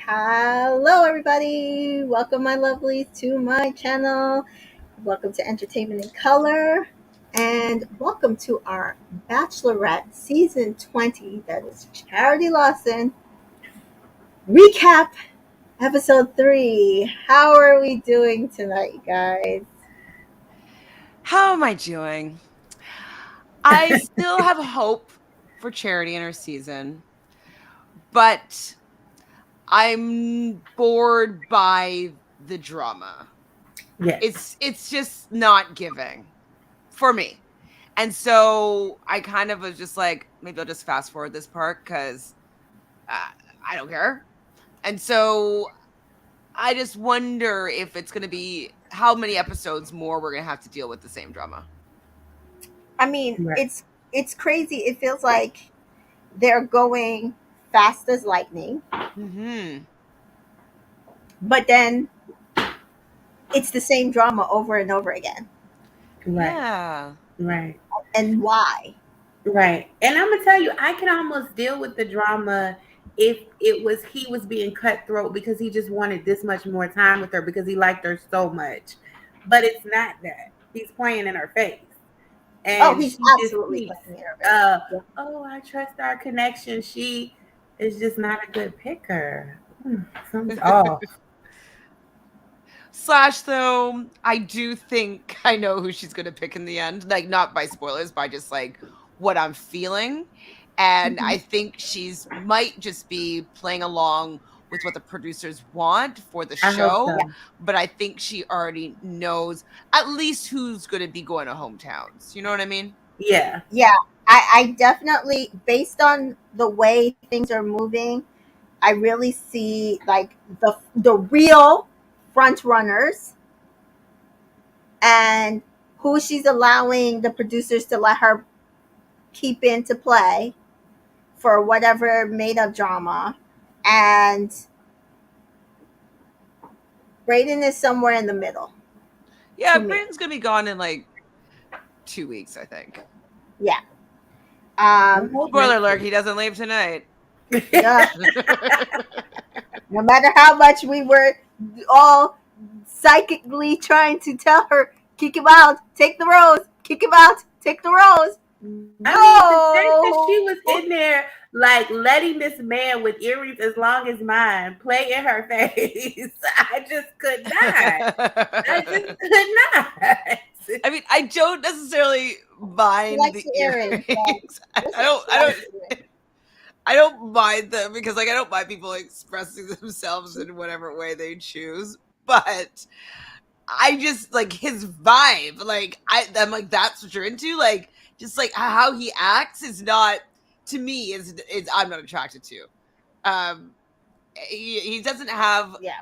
Hello, everybody. Welcome, my lovelies, to my channel. Welcome to Entertainment in Color. And welcome to our Bachelorette Season 20, that is Charity Lawson, recap episode 3. How are we doing tonight, guys? How am I doing? I still have hope for Charity in her season, but I'm bored by the drama. Yes. It's just not giving for me. And so I kind of was just like, maybe I'll just fast forward this part because uh, I don't care. And so I just wonder if it's going to be how many episodes more we're going to have to deal with the same drama. I mean, Right. it's crazy. It feels like they're going fast as lightning, Hmm. but then it's the same drama over and over again. Right. Yeah. Right. And why? Right. And I'm gonna tell you, I can almost deal with the drama if it was he was being cutthroat because he just wanted this much more time with her because he liked her so much. But it's not that. He's playing in her face. Oh, And he's she just absolutely keeps playing her face. Yeah. oh, I trust our connection. She is just not a good picker. Something's off. Slash, though, I do think I know who she's going to pick in the end. Like, not by spoilers, by just like what I'm feeling. And Mhm. I think she's might just be playing along with what the producers want for the I hope show. Yeah. so. But I think she already knows at least who's going to be going to hometowns. You know what I mean? Yeah. Yeah. I definitely, based on the way things are moving, I really see like the real front runners and who she's allowing the producers to let her keep into play for whatever made up drama. And Brayden is somewhere in the middle Yeah, to me. Brandon's going to be gone in like 2 weeks, I think. Yeah. I hope Spoiler next alert, he doesn't leave tonight. week. Yeah. No matter how much we were all psychically trying to tell her, kick him out, take the rose, kick him out, take the rose. I mean, the fact that she No. was in there, like letting this man with earrings as long as mine play in her face, I just could not. I just could not. I mean, I don't necessarily She mind likes the the earrings. Yeah. earrings. I, Listen, I don't. she I likes don't. the earrings. I don't mind them because, like, I don't mind people expressing themselves She, in whatever way they choose. But I just like his vibe. Like, I'm like, that's what you're into. Like, just like how he acts is not to me is I'm not attracted to. He doesn't have yeah.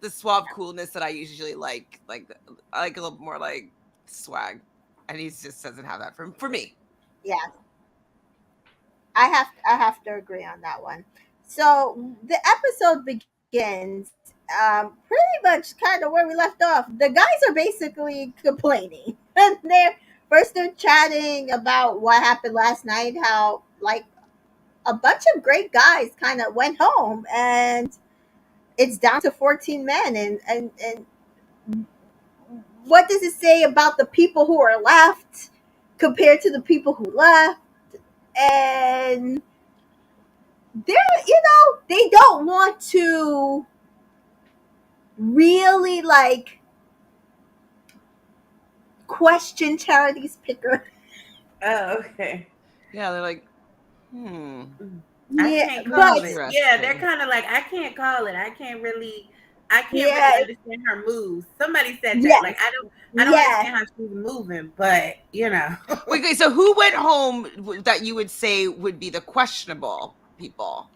the suave coolness that I usually like. Like, I like a little more like swag, and he just doesn't have that for me. Yeah. I have to agree on that one. So the episode begins pretty much kind of where we left off. The guys are basically complaining. And they're chatting about what happened last night, how like a bunch of great guys kind of went home and it's down to 14 men, and what does it say about the people who are left compared to the people who left? And they don't want to really like question Charity's picker. Oh, okay. Yeah, they're like, hmm, I Yeah, can't call but it. Yeah, they're interesting. kind of like, I can't call it. I can't really yeah, understand her moves. Somebody said that. Like, yes, I don't yes. understand how she's moving, but you know. Wait, okay, so who went home that you would say would be the questionable people?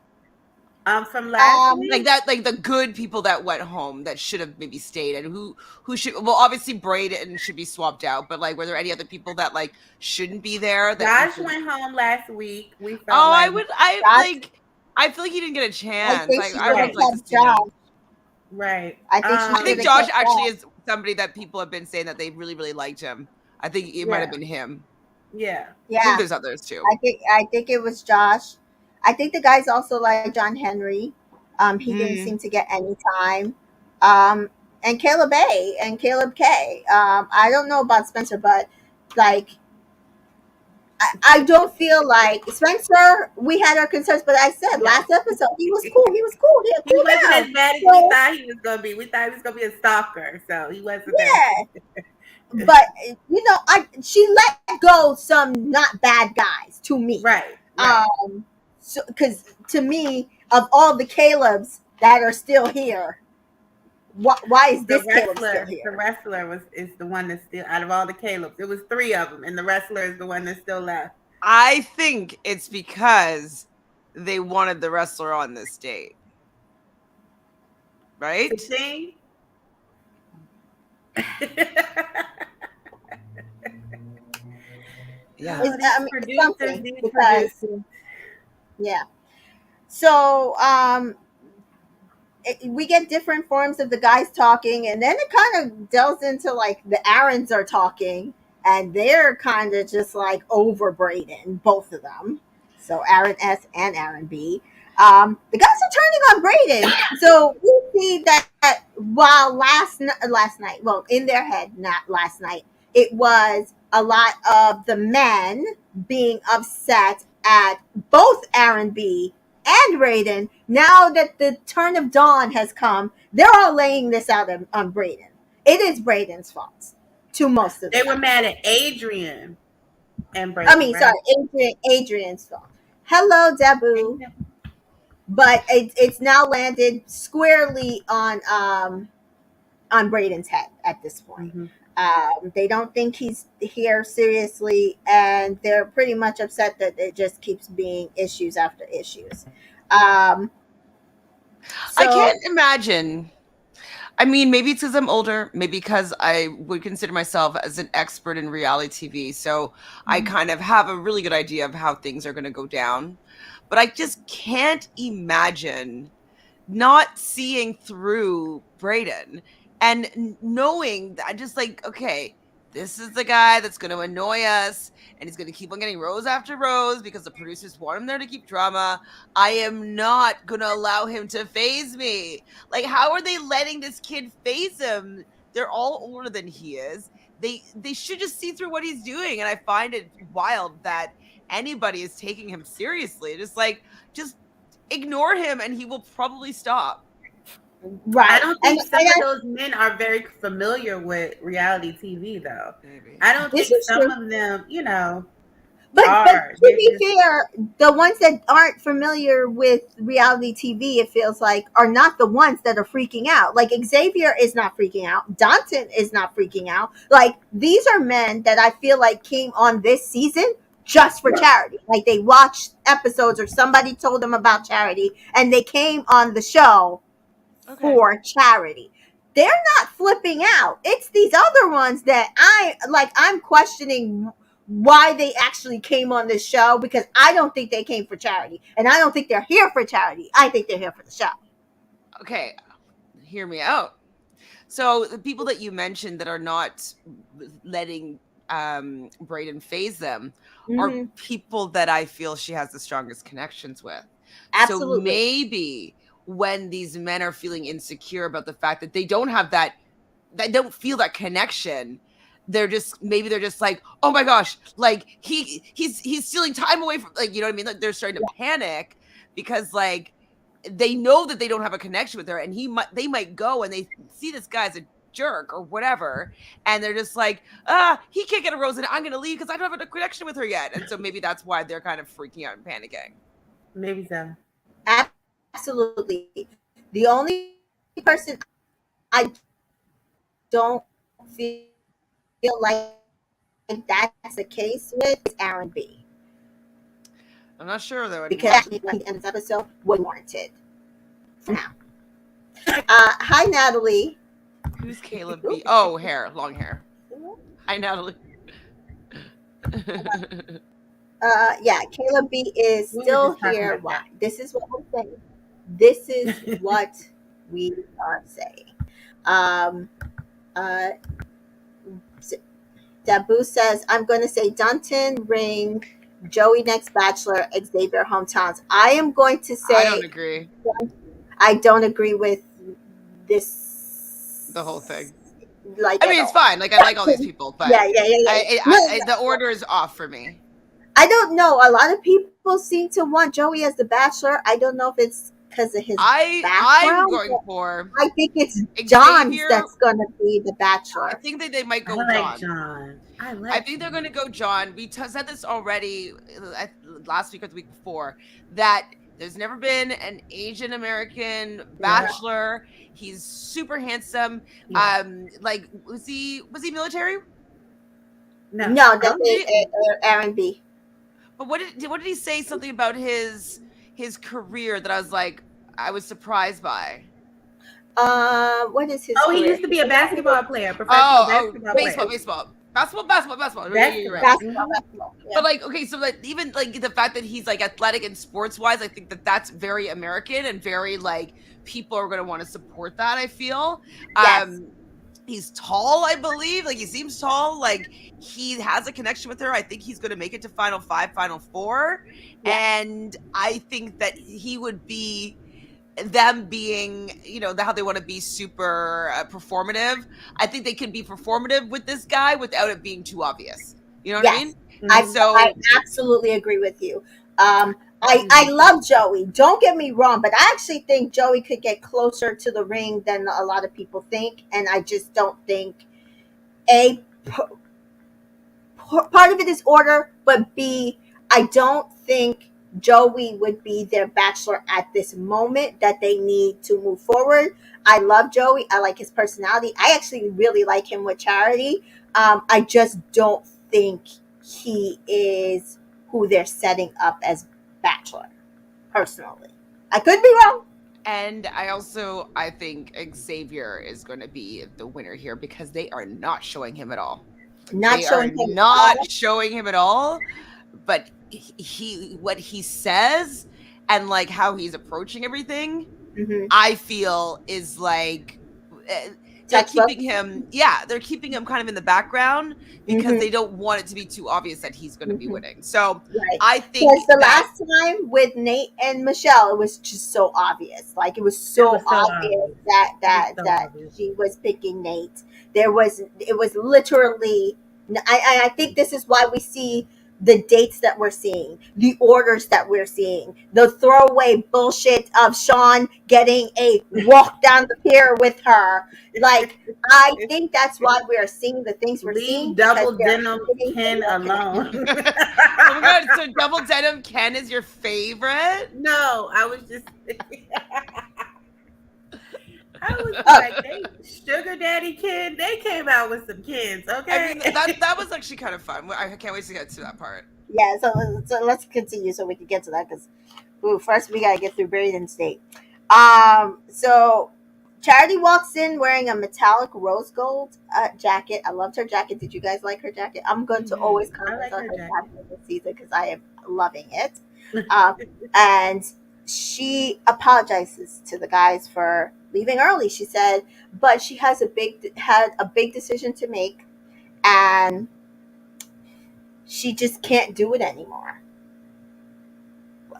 From last Like week. that, like the good people that went home that should have maybe stayed, and who should? Well, obviously Braden should be swapped out, but like, were there any other people that like shouldn't be there that you Josh think? went home last week. We felt Oh, I like would. I Josh, like. I feel like he didn't get a I chance. think I she I should would have have right, liked to kept see him. Josh. right. I think she I should think have Josh kept actually Josh. is somebody that people have been saying that they really, really liked him. I think it might have Yeah, been him. yeah. I think Yeah, there's others too. I think it was Josh. I think the guys also like John Henry. He didn't Mm. seem to get any time. Um, and Caleb A and Caleb K. I don't know about Spencer, but like I don't feel like Spencer. We had our concerns, but I said Yes. last episode he was cool. He was cool. He had He cool wasn't as down. bad as we So thought he was gonna be. We thought he was gonna be a stalker, so he wasn't that. yeah, but she let go some not bad guys to me. Right, right. Um, so because to me, of all the Calebs that are still here, why is this Caleb still The here? wrestler is the one that's still out of all the Caleb's. It was three of them, and the wrestler is the one that's still left. I think it's because they wanted the wrestler on this date, To right? sing. Yeah. Oh, these It's producers, something these because producers. yeah. So we get different forms of the guys talking, and then it kind of delves into like the Aarons are talking, and they're kind of just like over Braden, both of them. So Aaron S and Aaron B. The guys are turning on Braden, so we see that while last night, well, in their head, not last night, it was a lot of the men being upset at both Aaron B and Braden. Now that the turn of dawn has come, they're all laying this out on Braden. It is Braden's fault to most of the They were guys. mad at Adrian and I Braden, mean, sorry, right? Adrian's fault. Hello, Dabu. Adrian. But it's now landed squarely on Braden's head at this point. Mm-hmm. They don't think he's here seriously, and they're pretty much upset that it just keeps being issues after issues. Um, I can't so imagine. I mean, maybe it's because I'm older, maybe because I would consider myself as an expert in reality TV. So I kind of have a really good idea of how things are going to go down. But I just can't imagine not seeing through Braden and knowing that just like, okay, this is the guy that's going to annoy us and he's going to keep on getting rows after rows because the producers want him there to keep drama. I am not going to allow him to phase me. Like, how are they letting this kid phase him? They're all older than he is. They should just see through what he's doing. And I find it wild that anybody is taking him seriously. Just ignore him and he will probably stop. I right, don't and think some of those men are very familiar with reality TV, though. Maybe. I don't this think is some true. of them, But are. to They're be just fair, the ones that aren't familiar with reality TV, it feels like, are not the ones that are freaking out. Like Xavier is not freaking out. Danton is not freaking out. Like these are men that I feel like came on this season just for charity. Like they watched episodes or somebody told them about charity and they came on the show Okay. for charity. They're not flipping out. It's these other ones that I'm questioning why they actually came on this show, because I don't think they came for charity. And I don't think they're here for charity. I think they're here for the show. Okay. Hear me out. So the people that you mentioned that are not letting Braden phase them are Hmm. people that I feel she has the strongest connections with. So Absolutely. maybe when these men are feeling insecure about the fact that they don't have that don't feel that connection, they're just like, oh my gosh, like he's stealing time away from, like, you know what I mean, like they're starting to panic because like they know that they don't have a connection with her and they might go and they see this guy's a jerk or whatever and they're just like, he can't get a rose and I'm gonna leave because I don't have a connection with her yet, and so maybe that's why they're kind of freaking out and panicking. maybe so. Absolutely. The only person I don't feel like that's the case with is Aaron B. I'm not sure though Because anymore. actually, at the end of this episode, was warranted for now. Hi, Natalie. Who's Caleb B? Oh, long hair. Hi, Natalie. Yeah, Caleb B is We were still just talking here. about Why? that. This is what we're saying. This is what we are saying. Um, uh, Dabu says, I'm going to say Dunton, Ring, Joey next Bachelor, Xavier hometowns. I am going to I don't say, agree. I don't agree with The whole this thing. like I at mean, it's all. fine. Like I like all these people, but Yeah. No, the order is off for me. I don't know. A lot of people seem to want Joey as the Bachelor. I don't know if it's because of his I'm background, going but for I think it's John's Xavier. that's going to be the I Bachelor. think that they might I go like John. John. I I like think they're going to John. go John. We said this already last week or the week before that there's never been an Asian American Yeah. Bachelor. He's super handsome. Yeah. Like was he military? No. No, that's No. Aaron B. But what did he say something about his career that I was surprised by? What is his Oh, he career? used to be a basketball player, professional Oh, basketball baseball, player. basketball. You're right. Basketball. Basketball. Yeah. But like, okay, so like even like the fact that he's like athletic and sports wise, I think that that's very American and very like people are going to want to support that. I feel. Yes. He's tall, I believe. Like he seems tall. Like he has a connection with her. I think he's going to make it to Final Five, Final Four, Yeah. and I think that he would be them being, how they want to be super performative. I think they can be performative with this guy without it being too obvious. You know what I Yes. mean? I, And so I absolutely agree with you. I love Joey. Don't get me wrong, but I actually think Joey could get closer to the ring than a lot of people think, and I just don't think a part of it is order, but B, I don't think Joey would be their Bachelor at this moment that they need to move forward. I love Joey. I like his personality. I actually really like him with Charity. I just don't think he is who they're setting up as Bachelor, personally. I could be wrong. and I think Xavier is going to be the winner here because they are not showing him at all. Not They are showing him. not showing him at all, but what he says and like how he's approaching everything, Mm-hmm. I feel is like they're Textbook. they're keeping him kind of in the background because Mhm. they don't want it to be too obvious that he's going to be Mhm. winning. So Right. I think Because the that last time with Nate and Michelle, it was just so obvious. Like it was so, was so obvious obvious. that It was so that obvious. she was picking Nate. It was literally. I think this is why we see the dates that we're seeing, the orders that we're seeing, the throwaway bullshit of Sean getting a walk down the pier with her. Like I think that's why we are seeing the things we're seeing. Leave Because double they're denim hitting Ken the alone. oh my god, so double denim Ken is your favorite? No, I was just. I was like, Sugar Daddy Ken, they came out with some kids, okay? I mean, that was actually kind of fun. I can't wait to get to that part. Yeah, so let's continue so we can get to that because first we gotta get through Braden State. So Charity walks in wearing a metallic rose gold jacket. I loved her jacket. Did you guys like her jacket? I'm going to always comment like on her her jacket. jacket this season because I am loving it. And she apologizes to the guys for leaving early. She said, but she had a big decision to make, and she just can't do it anymore.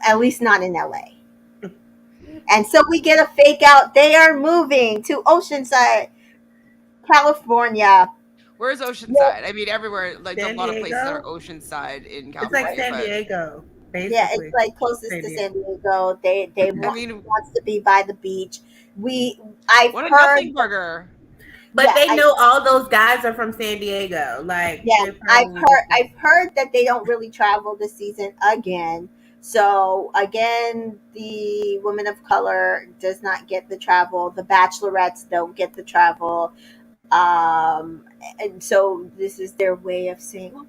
At least not in LA. And so we get a fake out. They are moving to Oceanside, California. Where's Oceanside? I mean, everywhere. Like San a lot of places Diego? are Oceanside in It's California. like San but- Diego, basically. Yeah, it's like closest San to Diego. San Diego. They I mean, wants to be by the beach. I've what a heard. nothing burger. But Yeah, they know all those guys are from San Diego. Like, Yeah, they're I've probably- heard that they don't really travel this season again. So again, the women of color does not get the travel. The bachelorettes don't get the travel. And so this is their way of saying, "Oh,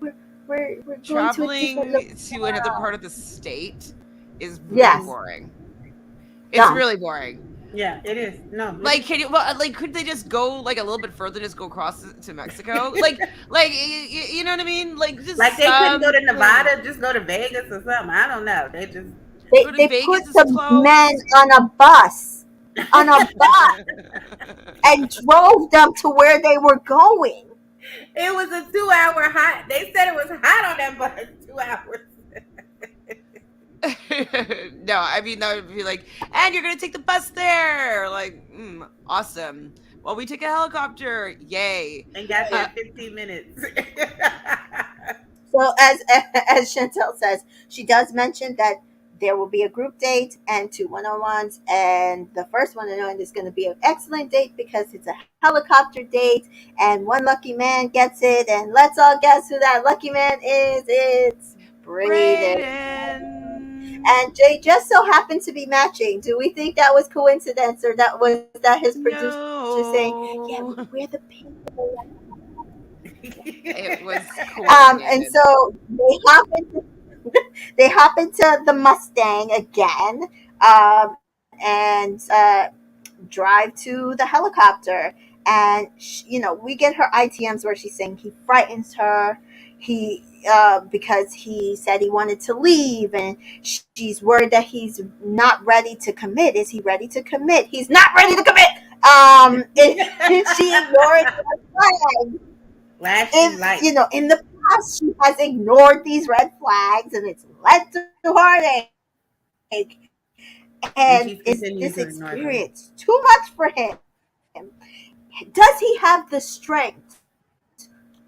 we're going Traveling to a different to another part of the state is really Yes. boring. It's Dumb. really boring. Yeah, it is. No. Like, could they just go like a little bit further, just go across to Mexico? You know what I mean? Like, just Like they couldn't go to something. Nevada, just go to Vegas or something. I don't know. They just They, Go to they Vegas put is the close. men on a bus and drove them to where they were going. it was a 2-hour hot. They said it was hot on that bus. 2 hours. No, I mean that would be like, and you're gonna take the bus there. Like, awesome. Well, we take a helicopter. Yay. And got there Uh, in 15 minutes. So as Chantel says, she does mention that there will be a group date and two one-on-ones, and the first one-on-one is going to be an excellent date because it's a helicopter date, and one lucky man gets it, and let's all guess who that lucky man is. It's Braden. Brayden. And Jay just so happened to be matching. Do we think that was coincidence, or that was that his producer saying, "Yeah, we're No. the people"? It was And coordinated. so they hop into the Mustang again, and drive to the helicopter. And we get her ITMs where she's saying he frightens her. He because he said he wanted to leave, and she's worried that he's not ready to commit. Is he ready to commit? He's not ready to commit. She ignores the flag. Flashing lights. In the past, she has ignored these red flags, and it's led to heartache. And is And this she's continuing to ignore experience them. too much for him? Does he have the strength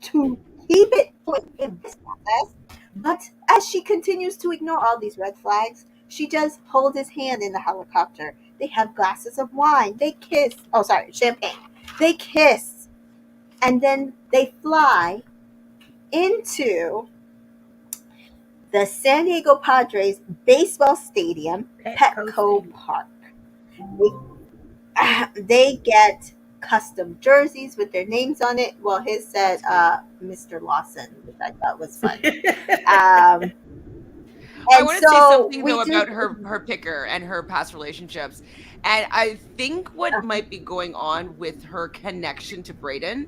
to keep it going in this process? But as she continues to ignore all these red flags, she does hold his hand in the helicopter. They have glasses of wine. They kiss. Oh, sorry, champagne. They kiss, and then they fly into the San Diego Padres baseball stadium, Petco Petco Stadium. Park. They get custom jerseys with their names on it. Well, his said Mr. Lawson, which I thought was funny. Um, I and want to say so something we though do. about her picker and her past relationships. And I think what might be going on with her connection to Brayden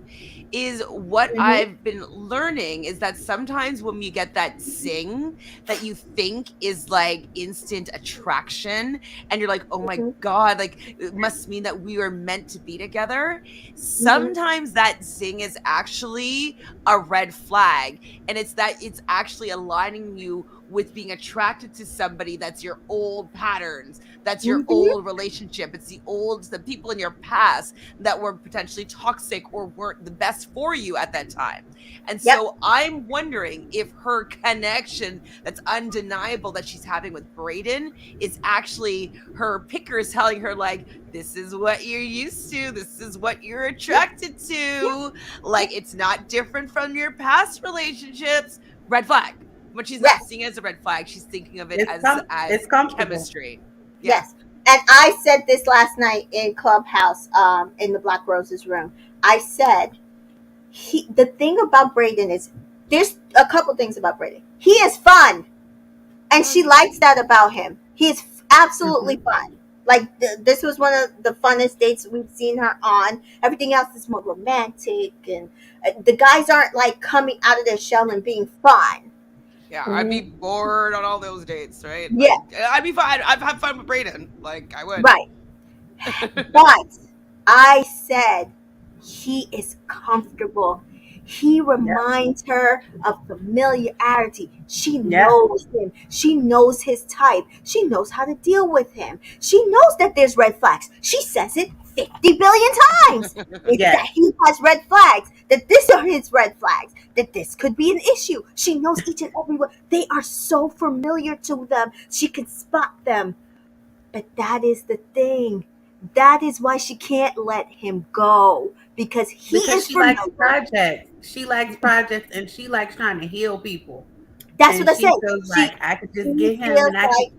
is what Mhm, I've been learning is that sometimes when you get that zing that you think is like instant attraction and you're like, "Oh my mhm, god, like it must mean that we were meant to be together." mhm, Sometimes that zing is actually a red flag, and it's actually aligning you with being attracted to somebody that's your old patterns, that's your mhm, old relationship. It's the people in your past that were potentially toxic or weren't the best for you at that time. And yep. so I'm wondering if her connection that's undeniable that she's having with Brayden is actually her pickers telling her, like, this is what you're used to, this is what you're Yep. attracted Yep. to. Like, it's not different from your past relationships. Red flag. But she's not Yes. seeing it as a red flag. She's thinking of it It's as it's comfortable. chemistry. Yeah. Yes. And I said this last night in Clubhouse, in the Black Roses room. I said the thing about Braden is there's a couple things about Braden. He is fun, and she Fun. likes that about him. He is absolutely Hmm. fun. Like this was one of the funnest dates we've seen her on. Everything else is more romantic, and the guys aren't like coming out of their shell and being fun. Yeah, I'd be Hmm. bored on all those dates, right? Yeah, Like, I'd be fine. I've had fun with Brayden. Like, I would. right. But I said he is comfortable. He Yep. reminds her of familiarity. She Yep. knows him. She knows his type. She knows how to deal with him. She knows that there's red flags. She says it 50 billion times. Yes. That he has red flags, that this are his red flags, that this could be an issue. She knows each and every one. They are so familiar to them. She can spot them. But that is the thing. That is why she can't let him go because he Because is she likes familiar. projects. She likes projects and she likes trying to heal people. That's And what I say. she feels like I could just She get him feels and I could like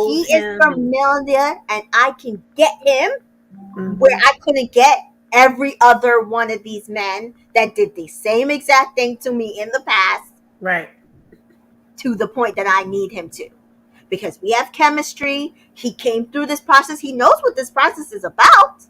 he mold is him and familiar and I can get him where hmm I couldn't get every other one of these men that did the same exact thing to me in the past right. to the point that I need him to. Because we have chemistry. He came through this process. He knows what this process is about.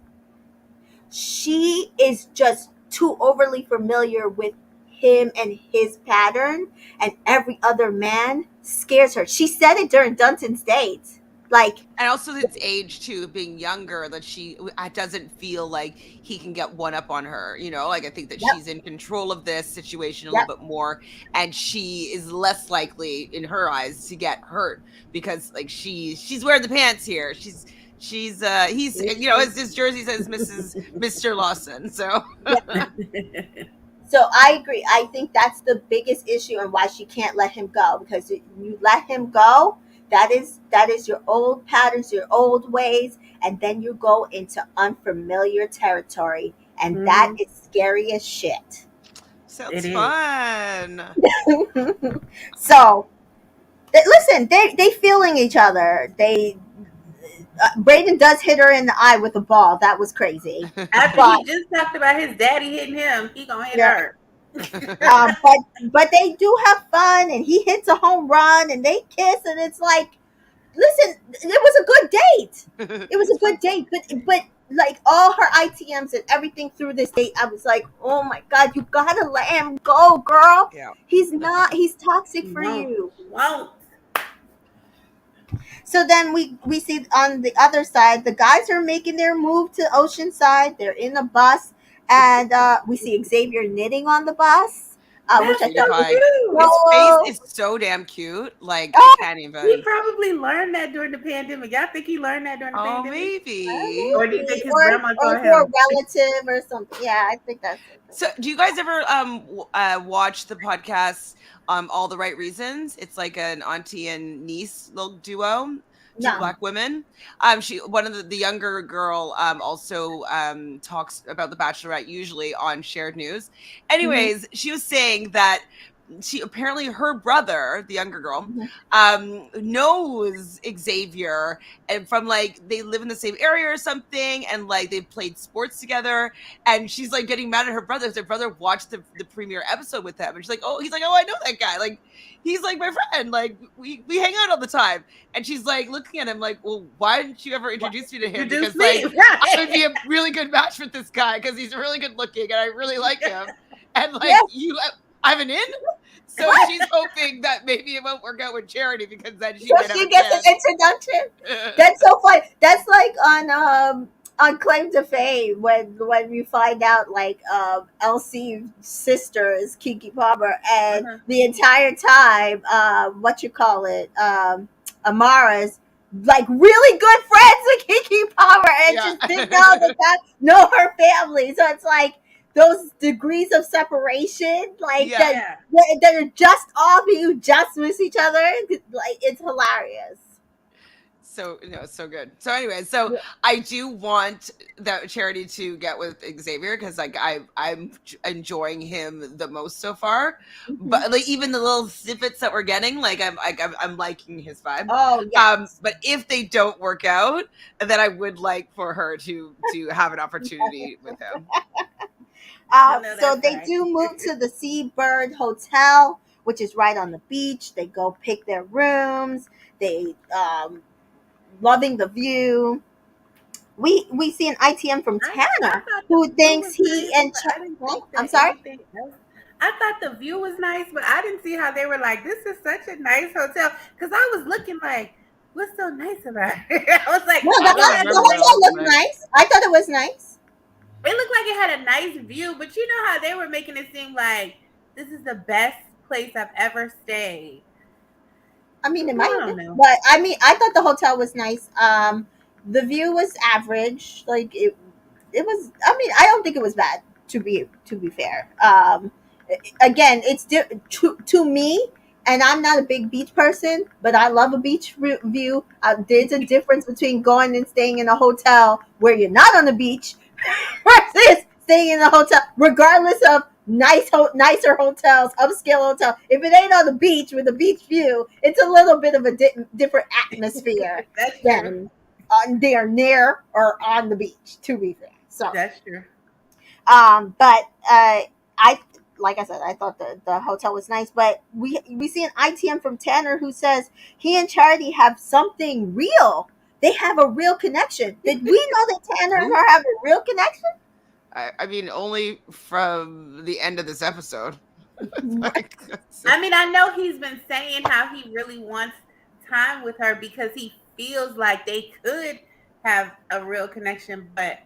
She is just too overly familiar with him and his pattern, and every other man scares her. She said it during Dunton's date. Like, And also its age too, being younger, that she doesn't feel like he can get one up on her. Like I think that yep, she's in control of this situation a little yep. bit more, and she is less likely in her eyes to get hurt because like she's wearing the pants here. She's he's Is as she? his jersey says, Mrs. Mr. Lawson. So So I agree. I think that's the biggest issue and why she can't let him go, because you let him go, that is your old patterns, your old ways, and then you go into unfamiliar territory, and that Mhm. is scary as shit. It sounds is. fun. So listen, they feeling each other. They Braden does hit her in the eye with a ball. That was crazy, After but he just talked about his daddy hitting him, he gonna hit yeah. her. But they do have fun, and he hits a home run, and they kiss, and it's like, listen, it was a good date. It was It's a fun. good date, but like all her ITMs and everything through this date, I was like, oh my god, you gotta let him go, girl. Yeah. He's not. He's toxic He for won't. you. He won't. So then we see on the other side, the guys are making their move to Oceanside. They're in a bus, and we see Xavier knitting on the bus, which That's I Cutie thought so was pie. cute. His face so. is so damn cute. Like I Oh, can't He even. probably learned that during the pandemic. Y'all think he learned that during the Oh, pandemic? maybe. Or do you think maybe, his or grandma taught through a him? relative or something. Yeah, I think that's it. So, do you guys ever watch the podcast All the Right Reasons? It's like an auntie and niece little duo, two No. black women. She one of the younger girl also talks about the Bachelorette usually on Shared News. Mhm. Anyways, she was saying that she apparently her brother, the younger girl, Mhm. knows Xavier, and from like they live in the same area or something, and like they've played sports together, and she's like getting mad at her brother because her brother watched the premiere episode with him, and she's like, oh, he's like, oh, I know that guy, like he's like my friend, like we hang out all the time, and she's like looking at him like, well, why didn't you ever What? introduce me to him? Introduce Because me, like I would right? be a really good match with this guy because he's really good looking and I really like him, and like Yes. you, I have an in. So she's hoping that maybe it won't work out with Charity because then she So might have she a gets an chance. introduction. That's so funny. That's like on Claim to Fame when you find out like LC's sister is Kiki Palmer, and Uh-huh. the entire time what you call it Amara's like really good friends with Kiki Palmer, and Yeah. just didn't know that know her family. So it's like those degrees of separation, like Yeah. Yeah. that are just off, and you just miss each other. Like, it's hilarious. So it's so good. So anyway, so I do want that Charity to get with Xavier because like I'm enjoying him the most so far. Mhm. But like even the little snippets that we're getting, like I'm liking his vibe. Oh yes. But if they don't work out, then I would like for her to have an opportunity with him. I know So that's they right. do move to the Seabird Hotel, which is right on the beach. They go pick their rooms. They loving the view. We see an ITM from I Tanner thought the who view thinks was he nice, and but I didn't Huh? think I'm that sorry. anything else. I thought the view was nice, but I didn't see how they were like, this is such a nice hotel. Because I was looking like, what's so nice about it? I was like, No, I the, don't it had the the remember what it hotel nice looked looked view. like. nice. I thought it was nice. It looked like it had a nice view, but you know how they were making it seem like this is the best place I've ever stayed. I mean, it I might have don't been, know. but I mean, I thought the hotel was nice. The view was average. Like it was. I mean, I don't think it was bad. To be fair, again, it's to me, and I'm not a big beach person, but I love a beach view. There's a difference between going and staying in a hotel where you're not on the beach versus staying in a hotel, regardless of nicer hotels, upscale hotel. If it ain't on the beach with a beach view, it's a little bit of a different atmosphere That's true. than they're near or on the beach. To be fair, so That's true. but I like I said, I thought the hotel was nice, but we see an ITM from Tanner who says he and Charity have something real. They have a real connection. Did we know that Tanner and Who? her have a real connection? I mean, only from the end of this episode. Like, I mean, I know he's been saying how he really wants time with her because he feels like they could have a real connection, but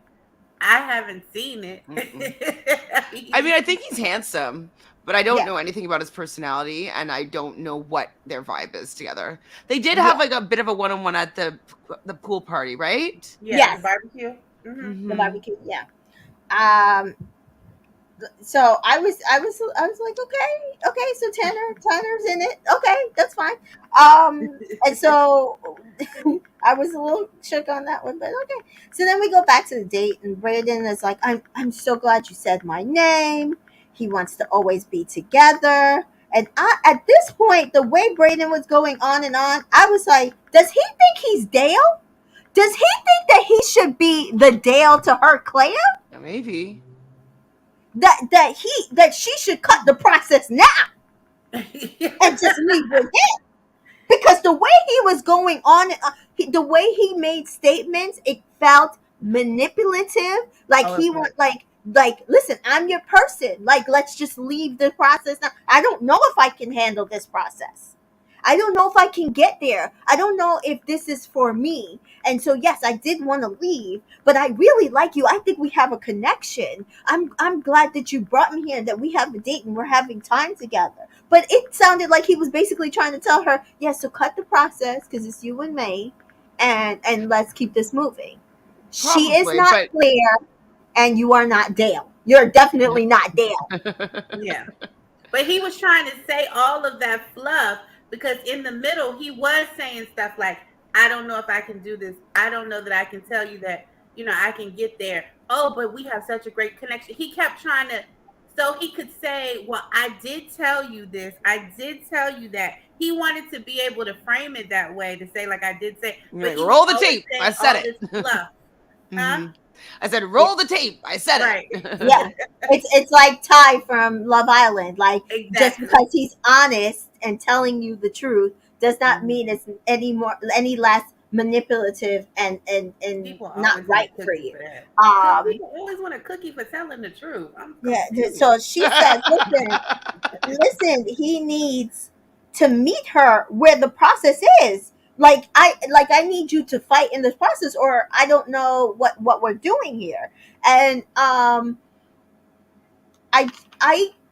I haven't seen it. Mm-mm. I mean, I think he's handsome, but I don't Yeah, know anything about his personality, and I don't know what their vibe is together. They did yeah, have like a bit of a one-on-one at the pool party, right? Yeah, the yes, barbecue. the Mm-hmm. barbecue. Yeah. Um, so I was like, okay, so Tanner's in it. Okay, that's fine. And so I was a little shook on that one, but okay. So then we go back to the date, and Brandon is like, I'm so glad you said my name. He wants to always be together. And at this point, the way Brandon was going on and on, I was like, does he think he's Dale? Does he think that he should be the Dale to her Claire? Yeah, maybe. That she should cut the process now and just leave with him, because the way he was going on, the way he made statements, it felt manipulative. Like Oh, it he was. want like listen, I'm your person. Like let's just leave the process now. I don't know if I can handle this process. I don't know if I can get there. I don't know if this is for me. And so yes, I did want to leave, but I really like you. I think we have a connection. I'm glad that you brought me here, that we have a date and we're having time together. But it sounded like he was basically trying to tell her, yeah, so cut the process because it's you and me, and let's keep this moving. She is Probably, not but Claire, and you are not Dale. You're definitely not Dale. Yeah. But he was trying to say all of that fluff because in the middle he was saying stuff like, I don't know if I can do this. I don't know that I can tell you that, I can get there. Oh, but we have such a great connection. He kept trying to, so he could say, well, I did tell you this. I did tell you that. He wanted to be able to frame it that way, to say, like I did say, you're but like, he was roll the always tape. saying I said all this it. fluff. Huh? Hmm. I said, Yeah, roll the tape. I said Right. yeah. it. It's like Ty from Love Island. Like just Exactly. because he's honest and telling you the truth does not Mhm. mean it's any less manipulative and People not always want right a for cookie you. for that. Um, People always want a cookie for telling the truth. I'm yeah. confused. So she said, listen, he needs to meet her where the process is. Like I need you to fight in this process, or I don't know what we're doing here. And I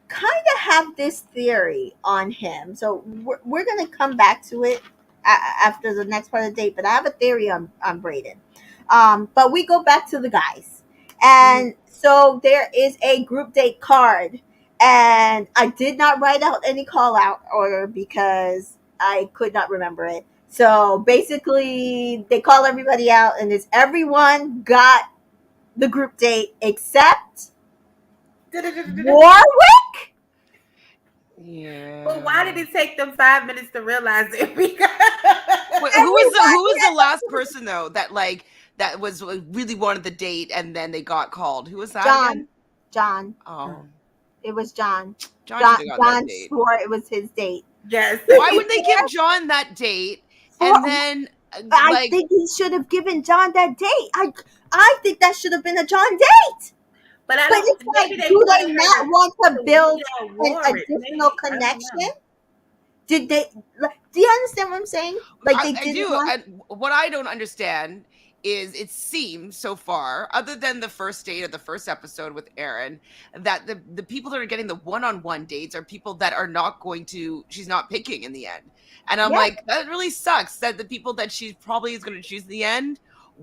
kind of have this theory on him. So we're gonna come back to it after the next part of the date. But I have a theory on Braden. But we go back to the guys, Mhm. and so there is a group date card, and I did not write out any call out order because I could not remember it. So basically, they call everybody out, and it's everyone got the group date except Warwick. But why Yeah. did it take them 5 minutes to realize it? Wait, who was Everybody the had last person though that that was really wanted the date and then they got called? Who was that John. again? John. Oh, It was John. John should have got that John date. swore it was his date. Yes. To Why be would they give fair, John that date for and then I like think he should have given John that date. I think that should have been a John date. But I But don't, it's maybe like, they do they wanted her not want to to weed build out an Warwick. additional Maybe. I don't connection? know. Did they? Do you understand what I'm saying? Like they I didn't do. want. And what I don't understand is it seems so far, other than the first date of the first episode with Aaron, that the people that are getting the one-on-one dates are people that are not going to she's not picking in the end. And I'm Yeah, like, that really sucks that the people that she probably is going to choose in the end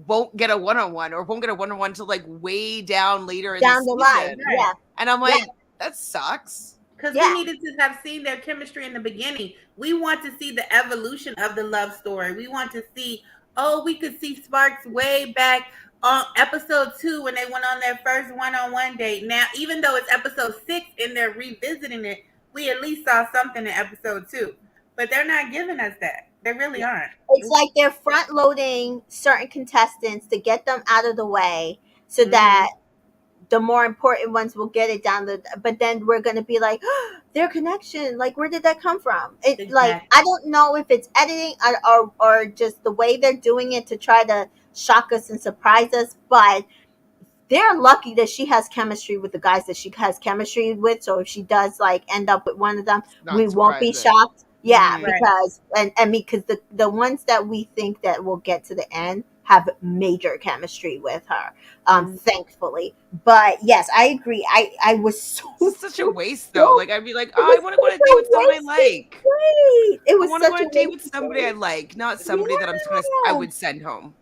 won't get a one-on-one or won't get a one-on-one till like way down later in the down the line. season. Right. Yeah, And I'm yeah, like, that sucks. Because we yeah. needed to have seen their chemistry in the beginning. We want to see the evolution of the love story. We want to see, oh, we could see sparks way back on episode 2 when they went on their first one-on-one date. Now, even though it's episode 6 and they're revisiting it, we at least saw something in episode 2. But they're not giving us that. They really aren't. It's like they're front loading certain contestants to get them out of the way so Mm-hmm. that the more important ones will get it down the, but then we're going to be like, their connection, like where did that come from? It like Exactly. I don't know if it's editing or just the way they're doing it to try to shock us and surprise us, but they're lucky that she has chemistry with the guys that she has chemistry with. So if she does like end up with one of them, It's we not won't be surprising. shocked. Yeah, Mhm. Right. because and because the ones that we think that will get to the end have major chemistry with her, Mhm. thankfully. But yes, I agree. I was so This is such a waste, though. so Like, I'd be like, it oh, I was want to go on a such date a with someone I wasted like. date. It I was want to go such on a a date with wasted somebody I date. like, not somebody that I Yeah. would send home.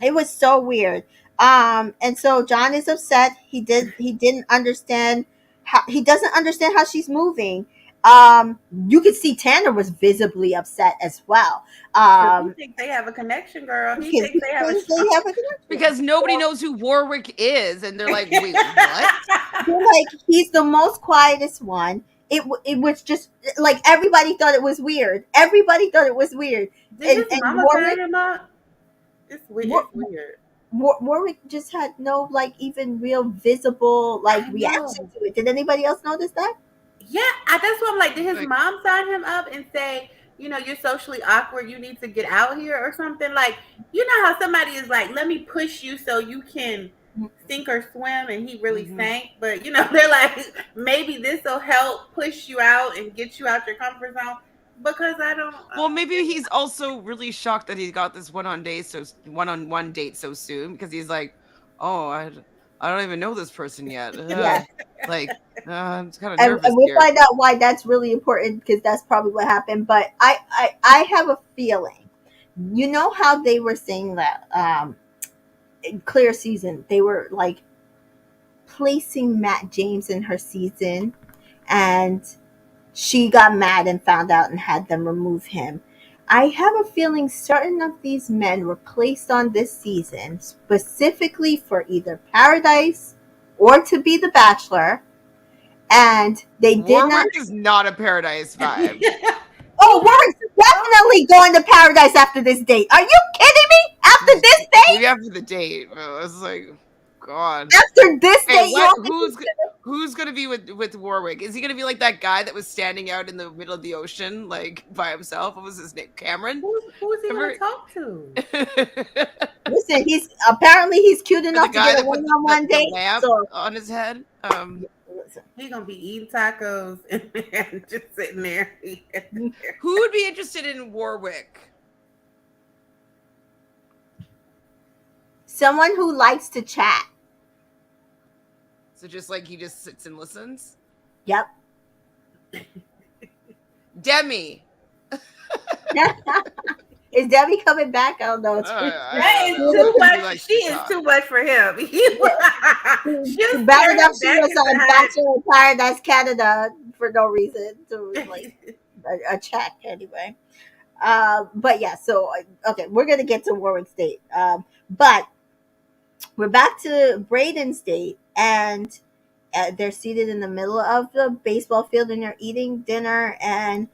It was so weird. And so John is upset. He didn't understand how he doesn't understand how she's moving. You could see Tanner was visibly upset as well. Because he Um, thinks they have a connection, girl. He because thinks he they have a thinks strong. they have a connection. Because nobody So knows who Warwick is, and they're like, wait, what? they're like, he's the most quietest one. It was just like everybody thought it was weird. Everybody thought it was weird. Did his And mama sign him up? It's weird. War, It's weird. Warwick just had no like even real visible like I reaction know. to it. Did anybody else notice that? Yeah, that's what I'm like. Did his Like, mom sign him up and say, you're socially awkward, you need to get out here or something? Like, you know how somebody is like, let me push you so you can sink or swim, and he really mhm. sank. But they're like, maybe this will help push you out and get you out your comfort zone. Because I Well, don't maybe get he's also really shocked that he got this one-on-one date so soon because he's like, oh, I don't even know this person yet. Yes. Like, I'm kind of And nervous we'll here. find out why that's really important because that's probably what happened. But I have a feeling. You know how they were saying that in Clear season they were like placing Matt James in her season, and she got mad and found out and had them remove him. I have a feeling certain of these men were placed on this season specifically for either Paradise or to be the Bachelor, and they did not. Warwick is not a paradise vibe. it. Oh, He has Warwick's to definitely going to Paradise after this date. Are you kidding me? After this date? Maybe after the date, but I was like, God. After this Hey, date, you what? don't think he's Who's gonna be with Warwick? Is he gonna be like that guy that was standing out in the middle of the ocean, like by himself? What was his name? Cameron? who's he gonna Remember? talk to? listen? He's apparently he's cute Or the enough to guy get a that put one-on-one the date. lamp So on his head. listen, He gonna be eating tacos and just sitting there. Who would be interested in Warwick? someone who likes to chat. So just like he just sits and listens. Yep. Demi. Is Debbie coming back? I don't know. That I is don't know. too He much. likes She to is talk. too much for him. She'll Bad scare enough him she back was into on hiding. Bachelor in Paradise Canada for no reason. So like a check anyway. But yeah, so okay, we're gonna get to Warwick State. But we're back to Braden State, and they're seated in the middle of the baseball field, and they're eating dinner. And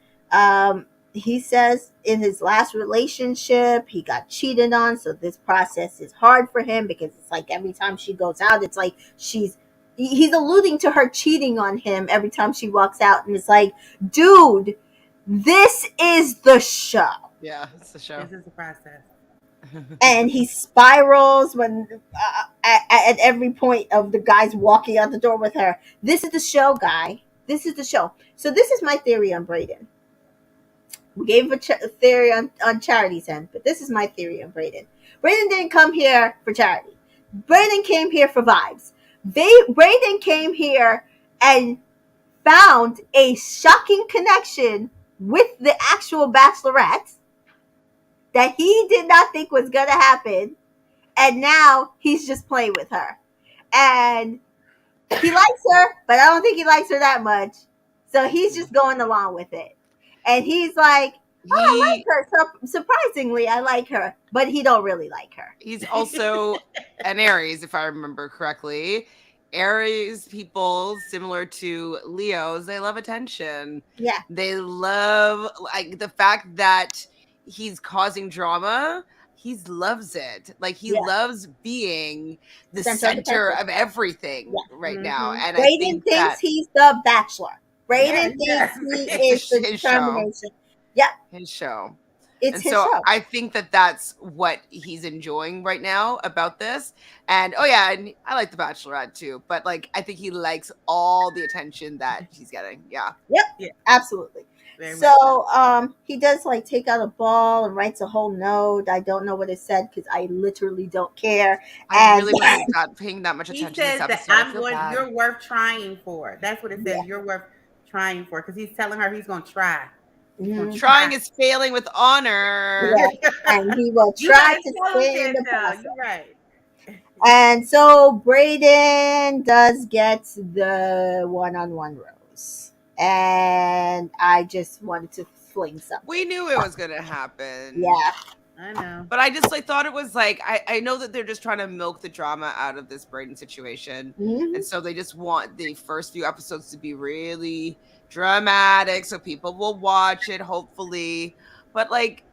he says in his last relationship, he got cheated on, so this process is hard for him because it's like every time she goes out, it's like he's alluding to her cheating on him every time she walks out, and it's like, dude, this is the show. Yeah, it's the show. This is the process. And he spirals when at every point of the guys walking out the door with her. This is the show, guy. This is the show. So this is my theory on Braden. We gave a theory on Charity's end, but this is my theory on Braden. Braden didn't come here for Charity. Braden came here for vibes. Braden came here and found a shocking connection with the actual Bachelorette that he did not think was gonna happen, and now he's just playing with her. And he likes her, but I don't think he likes her that much. So he's just going along with it. And he's like, oh, I like He her. So surprisingly, I like her, but he don't really like her. he's also an Aries, if I remember correctly. Aries people, similar to Leos, they love attention. Yeah. They love like the fact that he's causing drama. He loves it. Like he Yeah. loves being the Center of center attention. of everything Yeah. right now. Mhm. And I Braden think thinks that he's the Bachelor. Braden Yeah, thinks he it's is the his show. determination. Yep. His show. It's And his so show. I think that that's what he's enjoying right now about this. And oh yeah, and I like the Bachelorette too, but like I think he likes all the attention that he's getting. Yeah. Yep. Yeah. Absolutely. very much so. So he does like take out a ball and writes a whole note. I don't know what it said because I literally don't care. I And really wasn't paying that much He attention to this says that episode. I feel bad. you're worth trying for. That's what it says. yeah, You're worth trying for because he's telling her he's going to try. He's going to mhm, Trying try. is failing with honor. yeah, and he will You try gotta to tell him, stay in the Chantel. process. You're right. And so Braden does get the one-on-one rose, and I just wanted to fling something. We knew it was gonna happen. Yeah. I know. But I just like thought it was like I know that they're just trying to milk the drama out of this Braden situation. Mhm. And so they just want the first few episodes to be really dramatic so people will watch it, hopefully. But like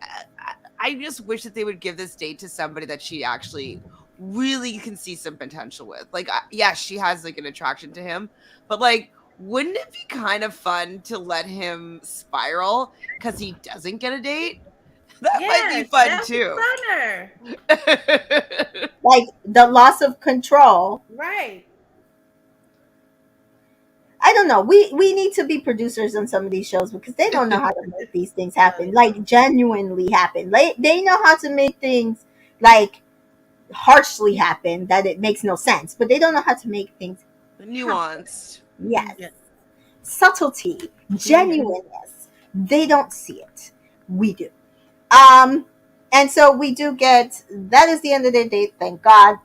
I just wish that they would give this date to somebody that she actually really can see some potential with. Like yeah, she has like an attraction to him, but like wouldn't it be kind of fun to let him spiral because he doesn't get a date? That might be Yes, fun that'll be too. funner. Like the loss of control. Right. I don't know. We need to be producers on some of these shows because they don't know how to make these things happen. Like genuinely happen. Like they know how to make things like harshly happen that it makes no sense, but they don't know how to make things Nuanced. yes. Yes. Subtlety, genuineness. They don't see it. We do. And so we do get that is the end of the date, thank God.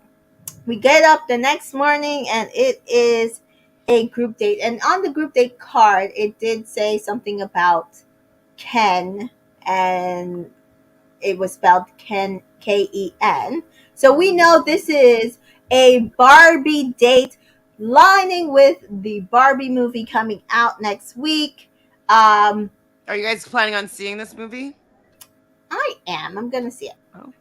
We get up the next morning and it is a group date. And on the group date card, it did say something about Ken, and it was spelled Ken, Ken. So we know this is a Barbie date lining with the Barbie movie coming out next week. Are you guys planning on seeing this movie? I am. I'm going to see it. Oh.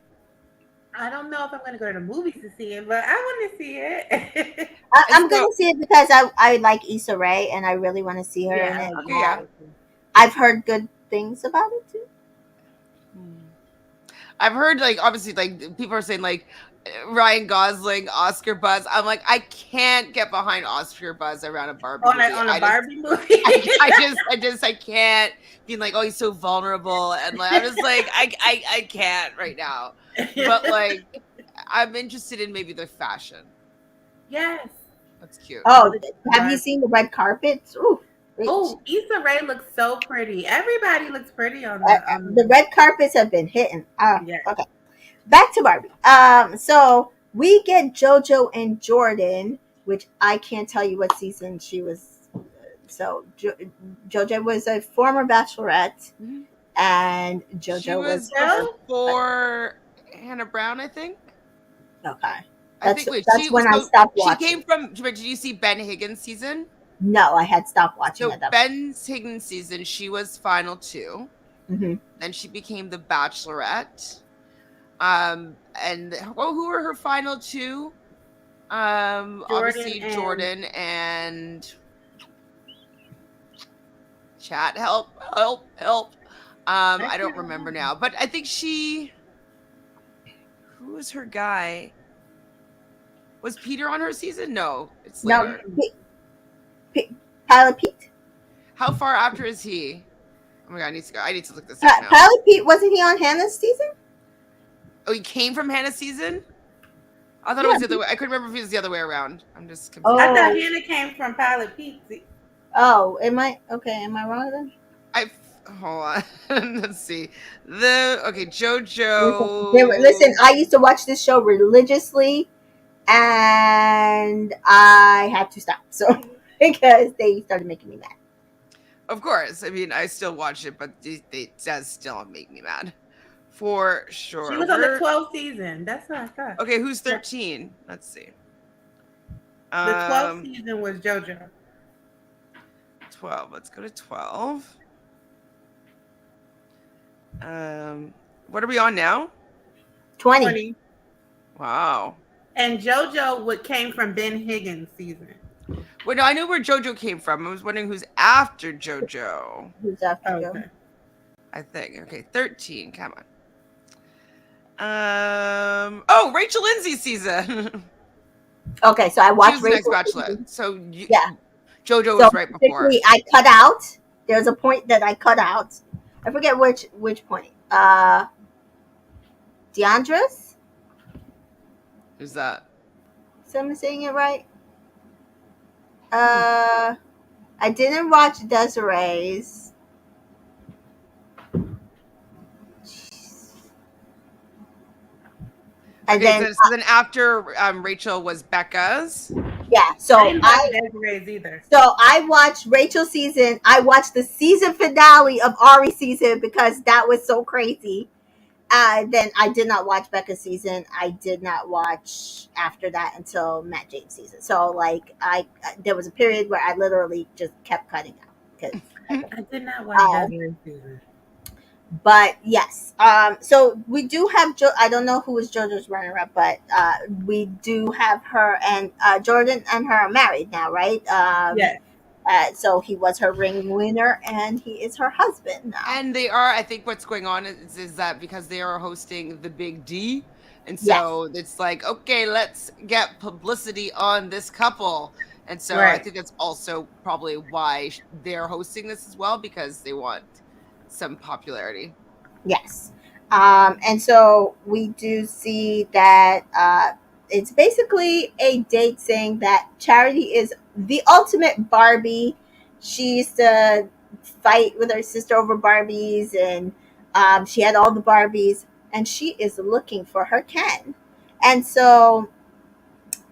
I don't know if I'm going to go to the movies to see it, but I want to see it. I'm going to see it because I like Issa Rae and I really want to see her in it. Okay, yeah. I've heard good things about it too. I've heard like obviously like people are saying like Ryan Gosling, Oscar buzz. I'm like I can't get behind Oscar buzz around a Barbie movie. On a Barbie movie. I can't being like, oh, he's so vulnerable, and like I'm just like I can't right now. But like I'm interested in maybe the fashion. Yes. That's cute. Oh, have you seen the red carpet? Ooh, oh, Issa Rae looks so pretty. Everybody looks pretty on that. The red carpets have been hitting. Yeah. Okay. Back to Barbie. So we get JoJo and Jordan, which I can't tell you what season she was. So JoJo was a former Bachelorette, and JoJo she was before Hannah Brown, I think. Okay. That's when I stopped watching. She came from. Did you see Ben Higgins' season? No, I had stopped watching so at that Ben Higgins' season, she was final 2. Mm-hmm. Then she became the Bachelorette. And who were her final 2? Obviously Jordan and chat. Help. I don't remember now, but I think who was her guy? Was Peter on her season? No, it's later. No, Pilot Pete. How far after is he? Oh my god, I need to look this up now. Pilot Pete, wasn't he on Hannah's season? Oh, he came from Hannah's season? I thought it was the other way. I couldn't remember if it was the other way around. I'm just confused. I thought Hannah came from Pilot Pete. Oh, am I wrong then? Hold on. Let's see. JoJo. Listen, I used to watch this show religiously, and I had to stop. So because they started making me mad. Of course. I mean, I still watch it, but it does still make me mad. For sure. She was on the 12th season. That's what I thought. Okay, who's 13? Let's see. The 12th season was JoJo. 12. Let's go to 12. What are we on now? 20. Wow. And JoJo came from Ben Higgins' season. Wait, no, I know where JoJo came from. I was wondering who's after JoJo. Who's after JoJo? I think. Okay, 13. Come on. Rachel Lindsay's season. Okay, so I watched Rachel. Next Bachelorette. So yeah, JoJo was right before. I cut out there's a point that I cut out. I forget which point. Deandras? Who's that? Am I saying it right? Hmm. I didn't watch Desiree's. And Okay, then so then after Rachel was Becca's. yeah, I didn't watch Desiree's either. so I watched Rachel's season. I watched the season finale of Ari's season because that was so crazy. Then I did not watch Becca's season. I did not watch after that until Matt James season. So like there was a period where I literally just kept cutting out because. I did not watch Desiree's season. But yes, so we do have I don't know who is JoJo's runner-up, but we do have her, and Jordan and her are married now, right? Yes. So he was her ring winner, and he is her husband now. And they are, I think what's going on is that because they are hosting the Big D, and Yes. so it's like, okay, let's get publicity on this couple. And so I Right. think that's also probably why they're hosting this as well, because they want some popularity. Yes. And so we do see that it's basically a date saying that Charity is the ultimate Barbie. She used to fight with her sister over Barbies, and she had all the Barbies, and she is looking for her Ken. And so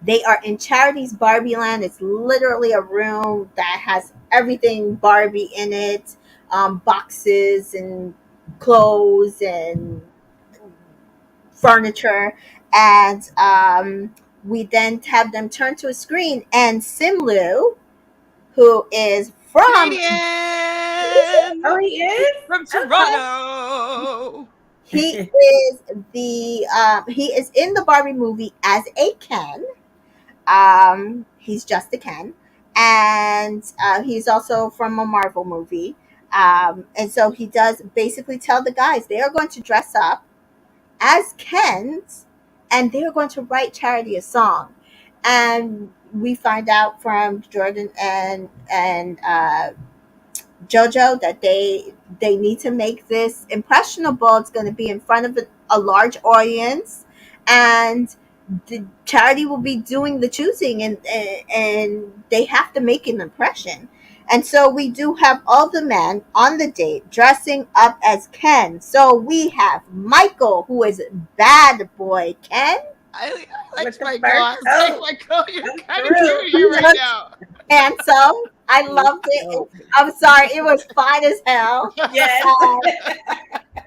they are in Charity's Barbie land. It's literally a room that has everything Barbie in it, boxes and clothes and furniture. And we then have them turn to a screen, and Simlu, who is from Canadian Oh, he is? from Okay. Toronto. he is he is in the Barbie movie as a Ken. He's just a Ken, and he's also from a Marvel movie. And so he does basically tell the guys they are going to dress up as Kens, and they are going to write Charity a song. And we find out from Jordan and JoJo that they need to make this impressionable. It's going to be in front of a large audience, and the Charity will be doing the choosing, and they have to make an impression. And so we do have all the men on the date dressing up as Ken. So we have Michael, who is bad boy Ken. I like With the Michael. fur I was like, coat. Michael, you're That's kind of true. cute here right now. Handsome. I loved it. I'm sorry, it was fine as hell. Yes.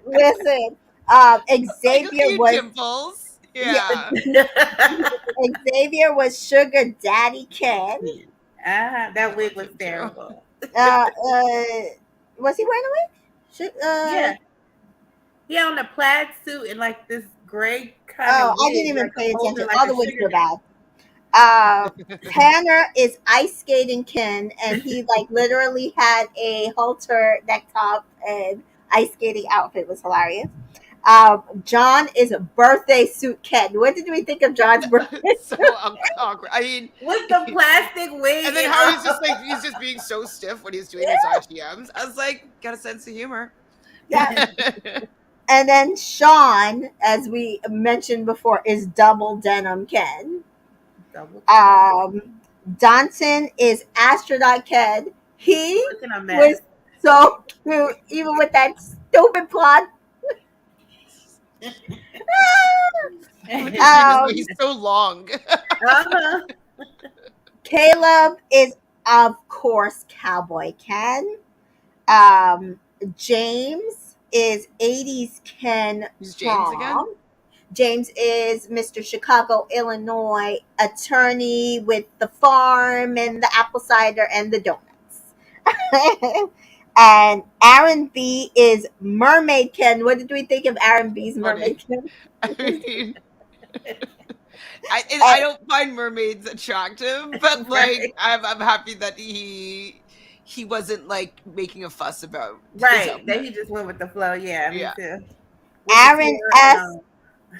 Listen, Like, Xavier okay, was dimples. Yeah. Xavier was Sugar Daddy Ken. That wig was Too. terrible. Was he wearing a wig? Yeah. He had on a plaid suit and like this gray kind Oh, of wig. I didn't even like pay holding attention. like All a the wigs sugar were daddy. bad. Tanner is ice skating Ken, and he like literally had a halter neck top and ice skating outfit. It was hilarious. John is a birthday suit Ken. What did we think of John's birthday? It's so awkward. I mean, With the plastic wig. and then how he's just like, he's just being so stiff when he's doing his RTMs. I was like, got a sense of humor. Yeah. And then Sean, as we mentioned before, is double denim Ken. Danton is astronaut Ken. He Looking a mess. was so cute, even with that stupid plot. He's so long. Uh-huh. Caleb is, of course, Cowboy Ken. James is 80s Ken. Who's James again? James is Mr. Chicago, Illinois attorney with the farm and the apple cider and the donuts. And Aaron B is Mermaid Ken. What did we think of Aaron B's Mermaid Ken? I mean, I don't find mermaids attractive, but like I'm happy that he wasn't like making a fuss about his Right. outfit. That he just went with the flow. Yeah, me Yeah. too.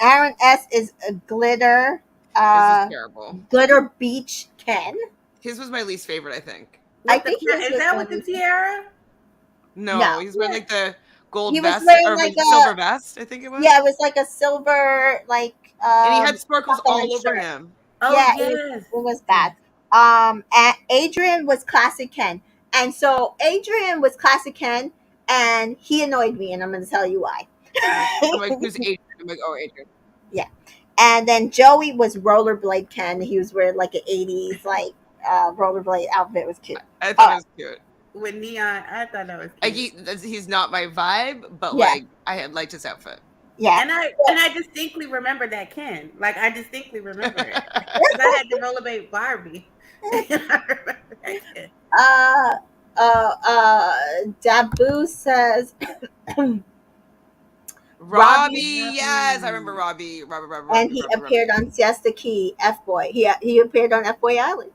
Aaron S is a glitter. This is terrible. Glitter Beach Ken. His was my least favorite, I think. I think is that with the tiara? No, No, he's wearing like the gold he was vest wearing or like silver a, vest, I think it was. yeah, it was like a silver like And he had sparkles something all over shirt. him. Oh Yeah, yes. it was bad. Yes. And Adrian was classic Ken, and so Adrian was classic Ken, and he annoyed me, and I'm going to tell you why. I'm like, who's Adrian? I'm like, oh, Adrian. Yeah, and then Joey was rollerblade Ken. He was wearing like an '80s like rollerblade outfit. It was cute. I thought Oh it was cute. With neon, I thought that was Like cute. he's not my vibe, but yeah, like I had liked his outfit. yeah. And I distinctly remember that Ken. Like I distinctly remember it because I had the rollerblade Barbie. And I remember that Ken. Uh, Dabu says Robbie, Robbie, yes, I remember Robbie. Robbie, Robbie, and Robbie, he Robbie, Robbie. appeared on Siesta Key. F Boy. He appeared on F Boy Island.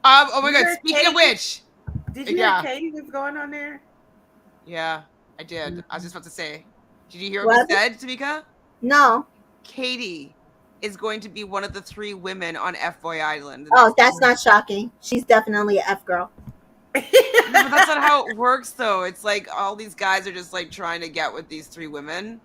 Oh my You god, heard speaking of Katie? which, Did you hear yeah, Katie was going on there? yeah, I did. I was just about to say, did you hear what we What? said, Tamika? No. Katie is going to be one of the 3 women on F Boy Island the Oh, next that's season. not shocking. She's definitely a F girl. No, but that's not how it works, though. It's like all these guys are just like trying to get with these 3 women,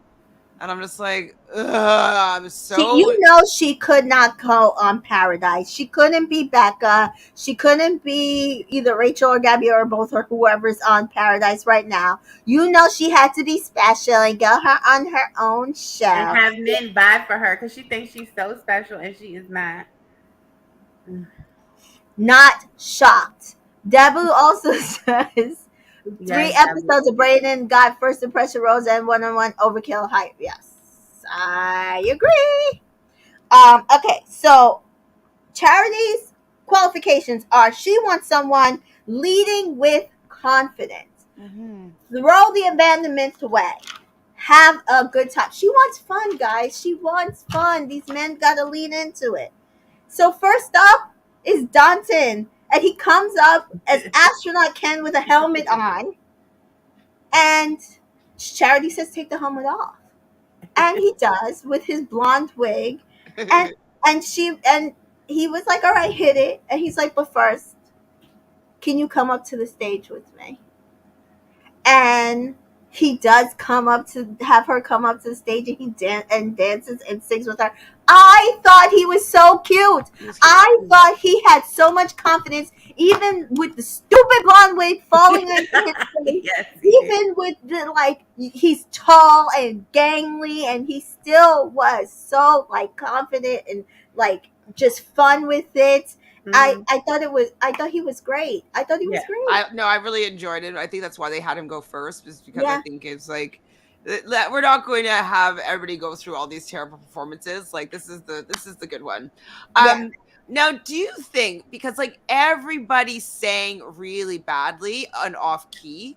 and I'm just like, ugh, I'm She, so. you know, she could not go on Paradise. She couldn't be Becca. She couldn't be either Rachel or Gabby or both or whoever's on Paradise right now. You know, she had to be special and get her on her own And show. have men buy for her because she thinks she's so special and she is not. Not shocked. Dabu also says 3 Yes, episodes of Brayden got first impression rose and one-on-one overkill hype. Yes, I agree. Okay, so Charity's qualifications are she wants someone leading with confidence. Mhm. Throw the abandonments away. Have a good time. She wants fun, guys. She wants fun. These men gotta lean into it. So first up is Danton, and he comes up as astronaut Ken with a helmet on, and Charity says take the helmet off, and he does with his blonde wig, and and he was like, all right, hit it, and he's like, but first, can you come up to the stage with me? And he does come up to have her come up to the stage, and he dances and sings with her. I thought he was so cute. I thought he had so much confidence, even with the stupid blonde wig falling into his face. yes, he did. Even with the like, he's tall and gangly, and he still was so like confident and like just fun with it. Mhm. I thought he was great. I thought he was Yeah. great. I really enjoyed it. I think that's why they had him go first, is because I Yeah. think it's like we're not going to have everybody go through all these terrible performances. Like this is the good one. Yeah. Now, do you think, because like everybody sang really badly and off key,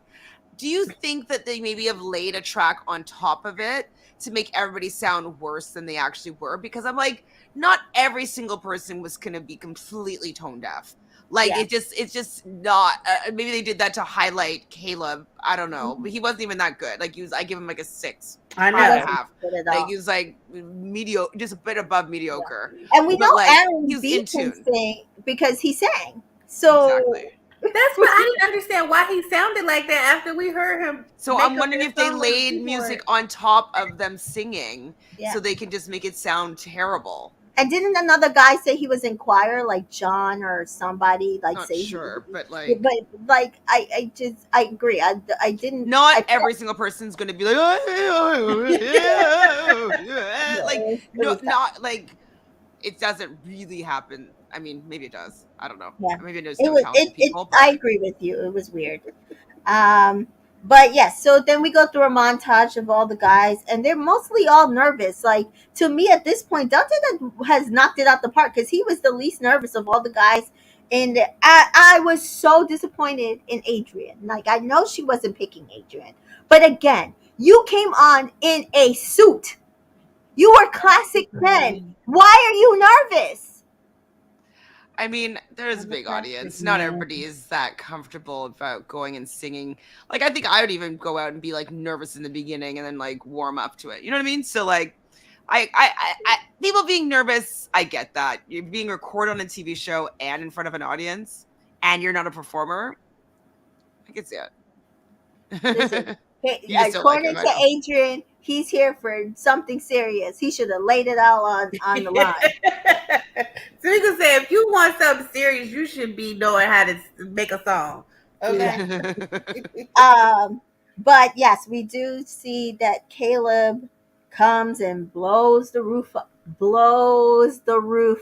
do you think that they maybe have laid a track on top of it to make everybody sound worse than they actually were? Because I'm like, not every single person was going to be completely tone deaf. Like Yeah. it's just not. Maybe they did that to highlight Caleb. I don't know, but Mhm. he wasn't even that good. Like I give him like a 6, I He 5 and a know. wasn't half. good at Like all. he was like mediocre, just a bit above mediocre. And we But know like he Aaron was B in can tune. sing because he sang. So Exactly. That's what I didn't understand why he sounded like that after we heard him. So make I'm up wondering that if they song on the laid music keyboard. on top of them singing yeah. so they can just make it sound terrible. And didn't another guy say he was in choir, like John or somebody, like Not say sure, but yeah, like but like I agree. I didn't. not I every single person's gonna be like like it no, was tough. not like it doesn't really happen. I mean, maybe it does. I don't know. Yeah. Maybe there's It no was talented it. people, I but agree with you. It was weird. Um, but yes, so then we go through a montage of all the guys, and they're mostly all nervous. Like to me, at this point, Dante has knocked it out the park because he was the least nervous of all the guys. And I was so disappointed in Adrian. Like I know she wasn't picking Adrian, but again, you came on in a suit. You were classic men. Why are you nervous? I mean, there's a I'm a big plastic audience. Not man. everybody is that comfortable about going and singing. Like, I think I would even go out and be like nervous in the beginning and then like warm up to it. You know what I mean? So like, people being nervous, I get that. You're being recorded on a TV show and in front of an audience, and you're not a performer. I can see it. Listen, You just don't like him, according I to know. Adrian, he's here for something serious. He should have laid it all on the line. So you can say if you want something serious, you should be knowing how to make a song. Yeah. Okay. Um, but yes, we do see that Caleb comes and blows the roof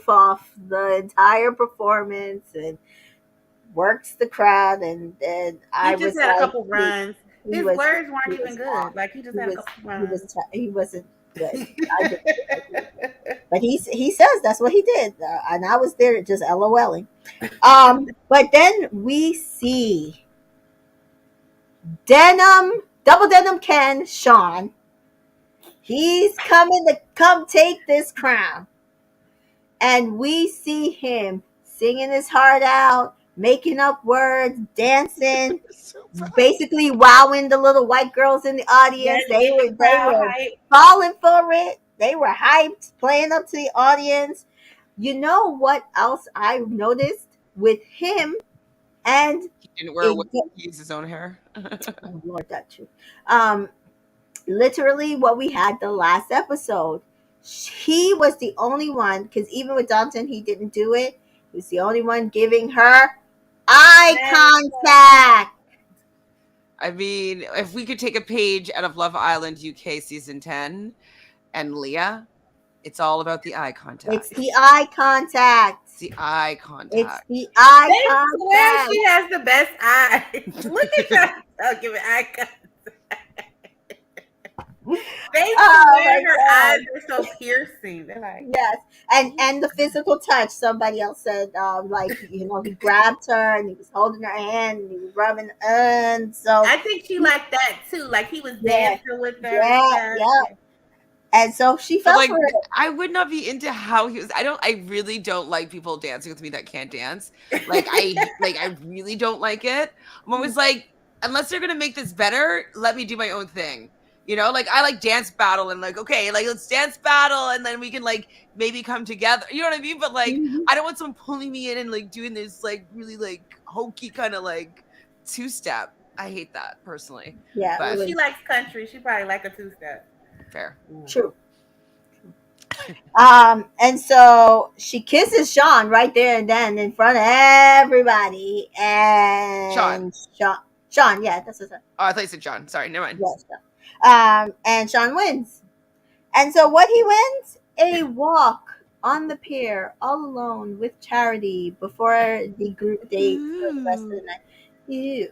off the entire performance and works the crowd. And He I just was had a like, couple runs. he His was words weren't he even was off. good. Like he just He had a was couple runs. he wasn't good. I didn't think that he was good. But he says that's what he did, and I was there just LOLing. But then we see double denim Ken Sean. He's coming to come take this crown, and we see him singing his heart out, making up words, dancing, So bad. basically wowing the little white girls in the audience. Yes, They getting were the crowd hype. falling for it. They were hyped, playing up to the audience. You know what else I noticed with him and He didn't wear a it, wig. He used his own hair. oh Lord, that too. Um, Literally what we had the last episode. He was the only one because even with Dalton, he didn't do it. He was the only one giving her eye contact. I mean, if we could take a page out of Love Island UK season 10 and Leah, it's all about the eye contact. It's the eye contact. It's the eye It's contact. the eye They swear contact. she has the best eyes. Look at her. Oh, give it eye contact. They Oh swear my her God. eyes are so piercing. They're like, Yes, and the physical touch. Somebody else said, like he grabbed her and he was holding her hand and he was rubbing, and so I think she liked that too. Like he was yeah, dancing with her yeah, and yeah. stuff. And so she But fell like, for it. I would not be into how he was. I really don't like people dancing with me that can't dance. I really don't like it. I'm always like, unless they're gonna make this better, let me do my own thing. You know, like I like dance battle and like, okay, like let's dance battle and then we can like maybe come together. You know what I mean? But like, Mhm. I don't want someone pulling me in and like doing this like really like hokey kind of like two-step. I hate that personally. Yeah, But- it Well, was she likes country. She probably like a two-step. Fair. true. And so she kisses Sean right there and then in front of everybody. And Sean, yeah, that's what I said. Oh, I thought you said John. Sorry, never mind. Yes, Sean. And Sean wins. And so what he wins? A walk on the pier all alone with Charity before the group date for the rest of the night. Ew.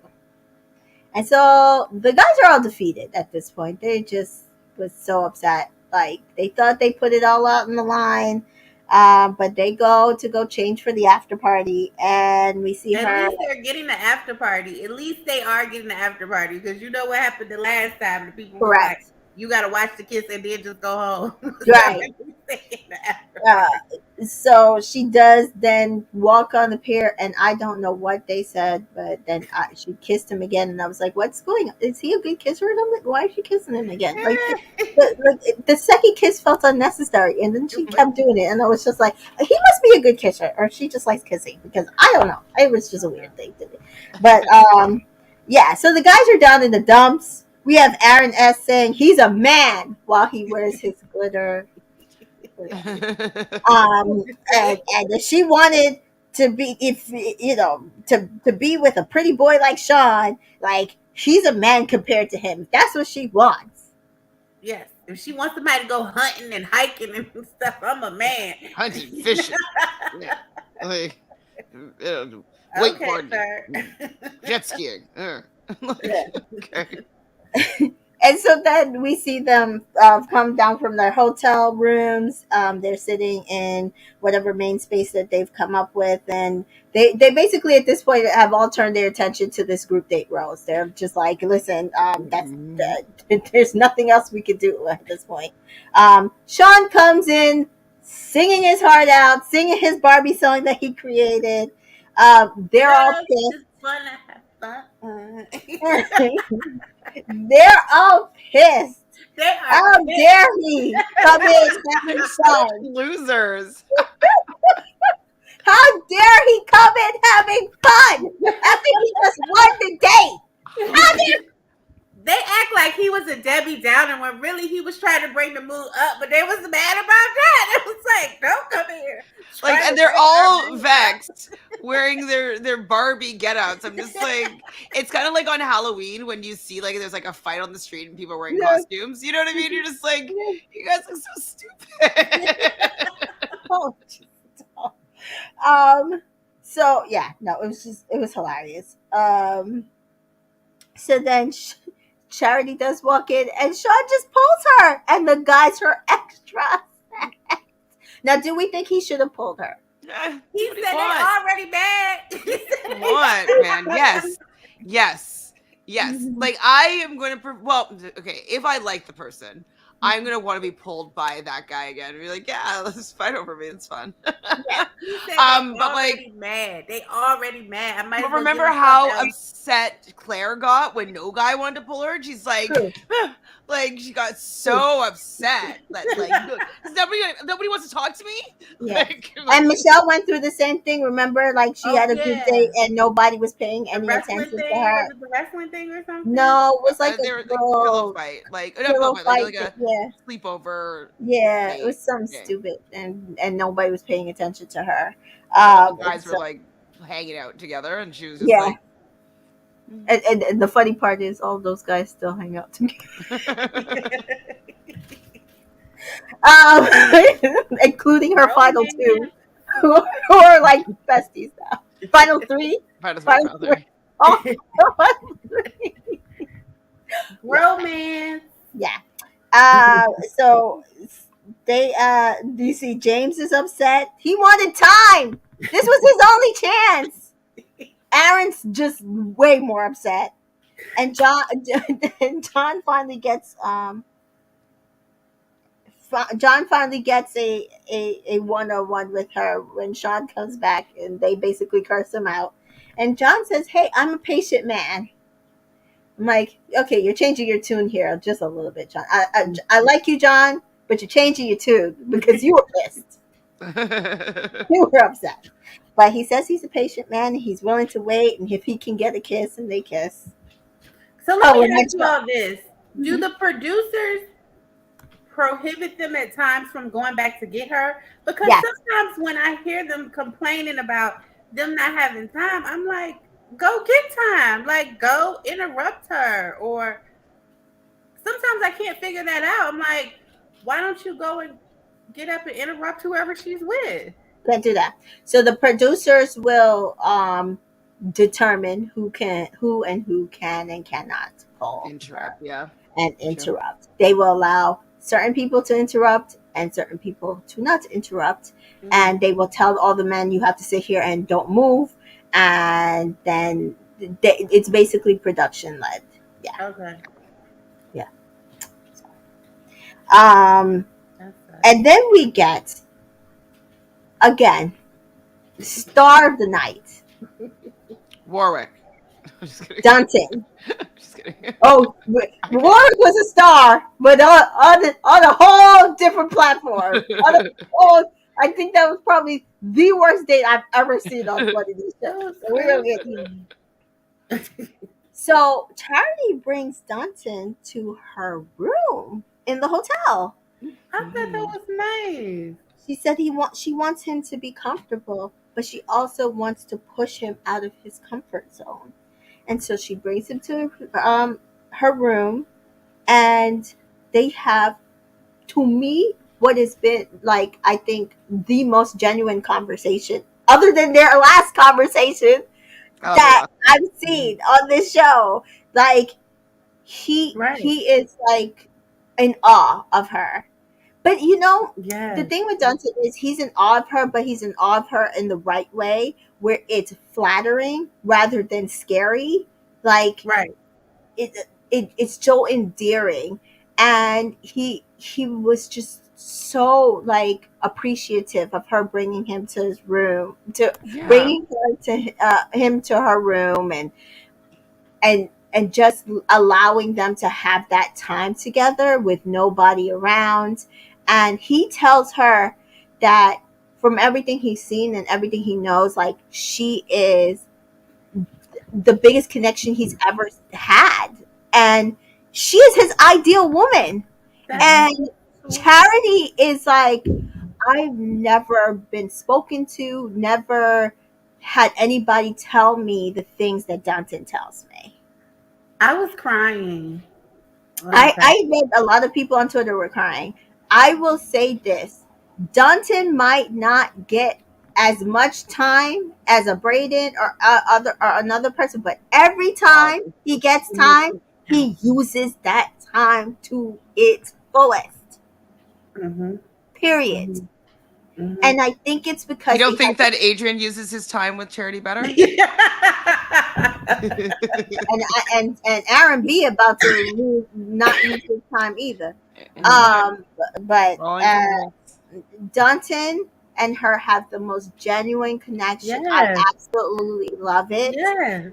And so the guys are all defeated at this point. They just was so upset. Like they thought they put it all out on the line. But they go change for the after party and we see her. At least they're getting the after party. At least they are getting the after party because you know what happened the last time. The people were like, Correct. you got to watch the kiss and then just go home. Right. So she does then walk on the pier, and I don't know what they said, but then she kissed him again, and I was like, "What's going on? Is he a good kisser?" And I'm like, "Why is she kissing him again?" Like the second kiss felt unnecessary, and then she kept doing it, and I was just like, "He must be a good kisser, or she just likes kissing," because I don't know. It was just a weird thing to me. But yeah. So the guys are down in the dumps. We have Aaron S saying he's a man while he wears his glitter. And if she wanted to be, if to be with a pretty boy like Sean, like he's a man compared to him. That's what she wants. Yes. If she wants somebody to go hunting and hiking and stuff, I'm a man. Hunting, fishing, yeah. Like, wakeboarding, Okay, sir. jet skiing. Okay. And so then we see them come down from their hotel rooms. They're sitting in whatever main space that they've come up with. And they basically at this point have all turned their attention to this group date rose. They're just like, listen, there's nothing else we could do at this point. Sean comes in singing his heart out, singing his Barbie song that he created. They're all pissed. It's fun to have fun. They're all pissed. They are How dare he come in having fun? Losers. How dare he come in having fun? I think he just won the date. How dare They act like he was a Debbie Downer when really he was trying to bring the mood up, but they was mad about that. It was like, don't come here. Like, Trying and to they're bring our all mood up. vexed, wearing their Barbie get-outs. I'm just like, it's kind of like on Halloween when you see like there's like a fight on the street and people are wearing Yeah. costumes. You know what I mean? You're just like, Yeah. you guys look so stupid. Oh, um. So yeah, no, it was hilarious. So then Charity does walk in, and Sean just pulls her, and the guys are extra. Now, do we think he should have pulled her? He What do you said they want? already mad. Come on, man. Yes. Yes. Yes. Mhm. Like, I am going to, well, okay, if I like the person, I'm going to want to be pulled by that guy again and be like, yeah, let's fight over me. It's fun. Yeah. He said they But like, already mad. They already mad. I might but as well give remember him how something else. upset Claire got when no guy wanted to pull her? She's like, True. like she got so upset that like, 'cause nobody wants to talk to me. Yeah. Like, And Michelle went through the same thing. Remember, like she Oh had a good day, yeah. and nobody was paying The any wrestling attention to thing? Was her. it the wrestling thing or something? No, it was like they a were like pillow girl fight, like not pillow pillow fight, fight. like a Yeah, sleepover yeah, it date was something thing. stupid, and nobody was paying attention to her. All the And guys were so like hanging out together, and she was just yeah, like, and the funny part is all those guys still hang out together, including her final two, Romance. who are like besties now. Final three, final three, final final three. three. Oh, final three. Romance. Yeah. So they you see James is upset. He wanted time. This was his only chance. Aaron's just way more upset. And John finally gets John finally gets a one-on-one with her when Sean comes back, and they basically curse him out. And John says, "Hey, I'm a patient man." I'm like, okay, you're changing your tune here just a little bit, John. I like you, John, but you're changing your tune because you were pissed. You were upset. But he says he's a patient man and he's willing to wait, and if he can get a kiss, and they kiss. So let Oh, me and ask then you all this. Do Mhm. the producers prohibit them at times from going back to get her? Because Yes, sometimes when I hear them complaining about them not having time, I'm like, go get time. Like, go interrupt her. Or sometimes I can't figure that out. I'm like, why don't you go and get up and interrupt whoever she's with? can't do that. So the producers will determine who and who can and cannot call her Interrupt, yeah. and Sure. interrupt. They will allow certain people to interrupt and certain people to not interrupt. And they will tell all the men, you have to sit here and don't move. And then it's basically production led. Yeah. Okay. Yeah. Um, That's and then we get, again, star of the night, Warwick. I'm just kidding. Dunton. Just kidding. Oh, Warwick was a star, but on a whole different platform. I think that was probably the worst date I've ever seen on one of these shows. So we're gonna get So Charity brings Dunton to her room in the hotel. I thought that was nice. She said she wants him to be comfortable, but she also wants to push him out of his comfort zone. And so she brings him to her room, and they have, to me, what has been like, I think, the most genuine conversation, other than their last conversation, that I've seen on this show. Like Right. he is like in awe of her. But Yeah. the thing with Dunton is he's in awe of her, but he's in awe of her in the right way, where it's flattering rather than scary. Like Right. it's so endearing, and he was just so like appreciative of her bringing him to his room, to Yeah. bringing him to her room, and just allowing them to have that time together with nobody around. And he tells her that from everything he's seen and everything he knows, like, she is the biggest connection he's ever had. And she is his ideal woman. That's Mhm. And so Charity is like, I've never been spoken to, never had anybody tell me the things that Danton tells me. I was crying when I I said read a lot of people on Twitter were crying. I will say this: Danton might not get as much time as a Braden or other or another person, but every Oh, time he gets it makes time, it count. he uses that time to its fullest. Mhm. Period. Mhm. Mhm. And I think it's you because don't he has think that Adrian uses his time with Charity better? and Aaron B about to not use his time either. Mhm. But Rolling for the wolves. Dunton and her have the most genuine connection. I Yes. absolutely love it. Yes.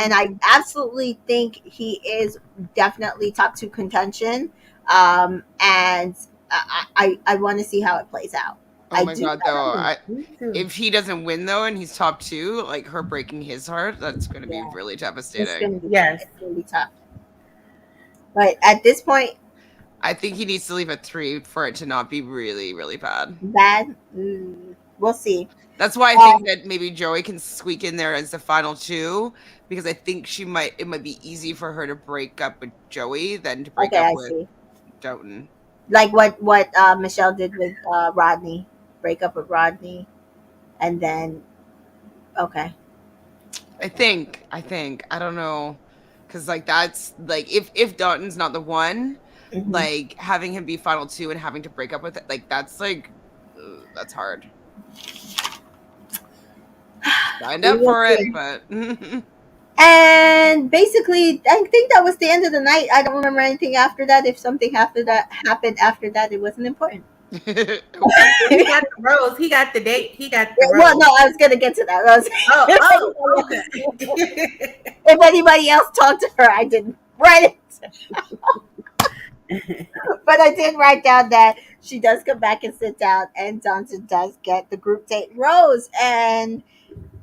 And I absolutely think he is definitely top two contention. And I want to see how it plays out. Oh I my do. god, though, Me too. if he doesn't win though, and he's top two, like her breaking his heart, that's going to be Yeah, really it's devastating. gonna be Yes. it's gonna be tough. But at this point, I think he needs to leave at 3 for it to not be really, really bad. bad. We'll see. That's why I think Um, that maybe Joey can squeak in there as the final two because I think it might be easy for her to break up with Joey than to break okay, up I with see. Doughton. Like what Michelle did with Rodney, break up with Rodney, and then okay. I don't know, because like that's like if Doughton's not the one, Hmm. like having him be final two and having to break up with it, like that's hard. Signed We up will for it, see. but And basically, I think that was the end of the night. I don't remember anything after that. If something after that happened after that, it wasn't important. okay. He got the rose. He got the date. He got the Well, rose. no, I was gonna get to that. I was, Okay. if anybody else talked to her, I didn't write it, but I did write down that she does come back and sit down, and Johnson does get the group date rose, and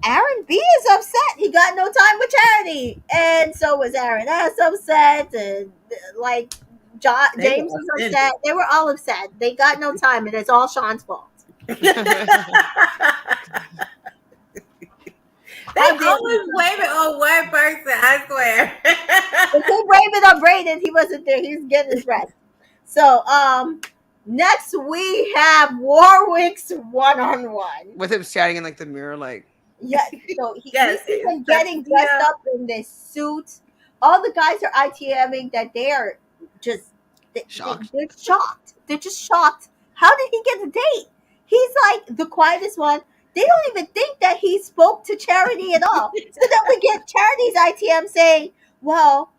Aaron B is upset. He got no time with Charity, and so was Aaron S upset, and like They were James was offended. upset. They were all upset. They got no time, and it's all Sean's fault. They How dare he? always blame it on one person, I swear. They keep blaming on Braden. He wasn't there. He was getting his rest. So, next we have Warwick's one-on-one. With him standing in like the mirror, like Yeah, so we Yes, see it's him getting dressed Sophia. up in this suit. All the guys are ITMing that they are just shocked. they're shocked. They're just shocked. How did he get a date? He's like the quietest one. They don't even think that he spoke to Charity at all. So then we get Charity's ITM saying, "Well,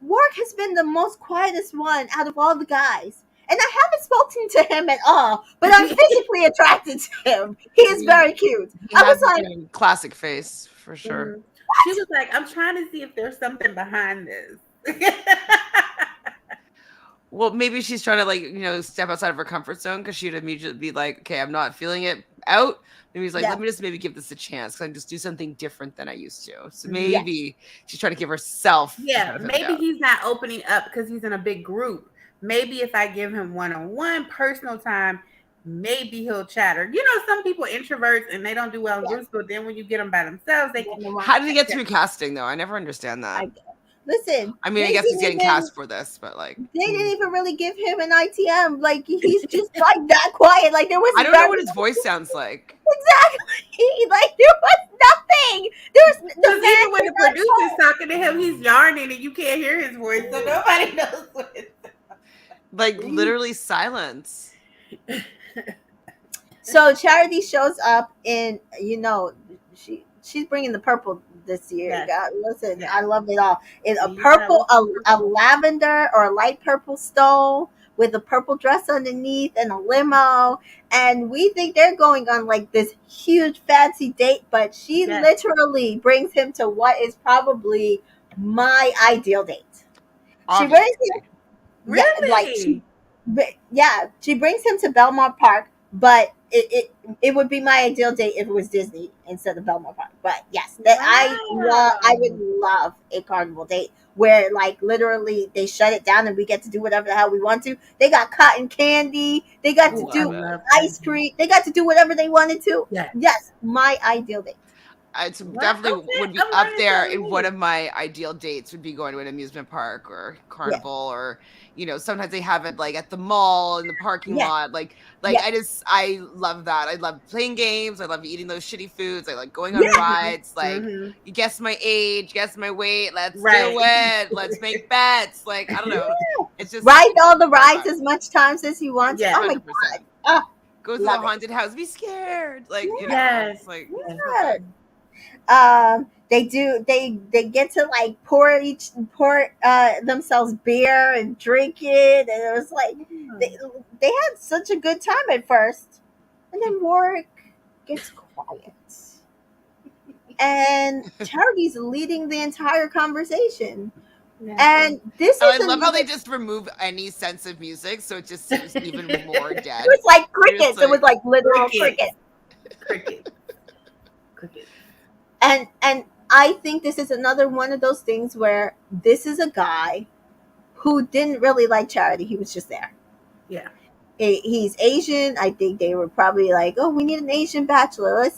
Work has been the most quietest one out of all the guys. And I haven't spoken to him at all, but I'm physically attracted to him. He is He, very cute." he I has was like, a classic face for sure. Mhm. She was like, I'm trying to see if there's something behind this. Well, maybe she's trying to step outside of her comfort zone because she'd immediately be like, "Okay, I'm not feeling it out." Maybe he's like, yeah, "Let me just maybe give this a chance because I just do something different than I used to." So Mhm. yeah. maybe she's trying to give herself the Yeah, benefit of the maybe doubt. he's not opening up because he's in a big group. Maybe if I give him one-on-one personal time, maybe he'll chatter. You know, some people introverts and they don't do well in Yeah. groups, but then when you get them by themselves, they can. How did he get through casting though? I never understand that. Listen, I mean, I guess he's getting cast for this, but like, they didn't even really give him an ITM. Like he's just like that quiet. Like there was I don't know very what his voice sounds like. exactly like there was nothing. There was the Because man even when did the not producer's show. talking to him, he's yarning and you can't hear his voice, so nobody knows what it's. Like literally silence. So Charity shows up in she's bringing the purple this year. Yes. God, listen, Yes. I love it all. In a You purple, got a lavender or a light purple stole with a purple dress underneath and a limo, and we think they're going on like this huge fancy date, but she Yes. literally brings him to what is probably my ideal date. She brings him, Obviously. yeah, like Really? she brings him to Belmont Park, but it would be my ideal date if it was Disney instead of Belmont Park. But yes, that I would Wow. love a carnival date where like literally they shut it down and we get to do whatever the hell we want to. They got cotton candy. They got to Oh, I do Love it. love ice candy. cream. They got to do whatever they wanted to. Yes. Yes, my ideal date. It's What? definitely Okay, would be I'm up learning there something in one new. of my ideal dates would be going to an amusement park or Yeah, carnival or sometimes they have it like at the mall in the parking yeah, lot like yeah, I love that. I love playing games. I love eating those shitty foods. I like going on yeah. Mhm. rides. Like Mhm. you guess my age, guess my weight. Let's do Right. it. Let's make bets. Like I don't know. It's just Ride all the my rides vibe. as much times as you want to. Yes. Oh my 100%. god. Oh, Go to the love it. haunted house. Be scared. Like Yes. it's like Yes. perfect. They do they get to like pour themselves beer and drink it, and it was like they, Mm. they had such a good time at first, and then Warwick gets quiet and Charity's leading the entire conversation. Yes. And this And I is love how another. they just remove any sense of music, so it just seems even more It dead. was like You're just crickets. It was like, like literal Crickets. crickets. Crickets. Crickets. And I think this is another one of those things where this is a guy who didn't really like Charity. He was just there. Yeah. He's Asian. I think they were probably like, "Oh, we need an Asian bachelor.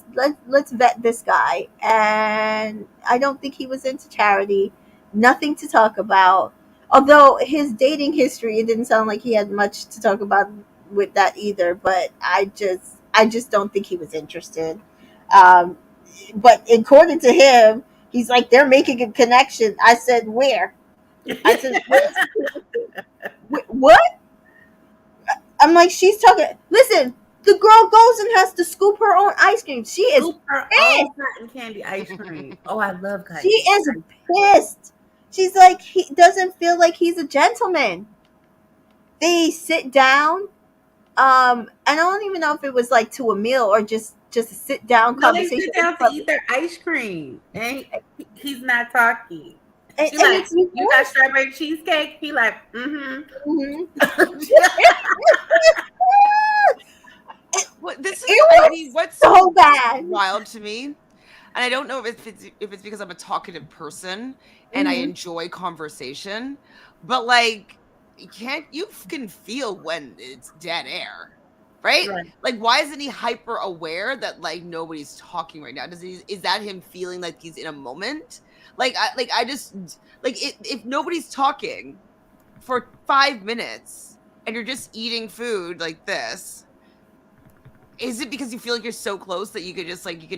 Let's vet this guy." And I don't think he was into Charity. Nothing to talk about. Although his dating history, it didn't sound like he had much to talk about with that either. But I just don't think he was interested. Um, but according to him, he's like, they're making a connection. I said, where? I said, where's the connection? What? I'm like, she's talking. Listen, the girl goes and has to scoop her own ice cream. She is Scoop her pissed. own cotton candy ice cream. Oh, I love She cotton is candy. pissed. She's like, he doesn't feel like he's a gentleman. They sit down. And I don't even know if it was like to a meal or just a sit down No, they conversation. sit down to eat their ice cream, and he's not talking. She And like, it's you got strawberry cheesecake? He like, Mhm. what this is It I was mean, what's so so bad. wild to me, and I don't know if it's because I'm a talkative person and I Mhm. enjoy conversation, but like you can feel when it's dead air. Right? right. Like why isn't he hyper aware that like nobody's talking right now? Is that him feeling like he's in a moment? I just like if nobody's talking for 5 minutes and you're just eating food like this, is it because you feel like you're so close that you could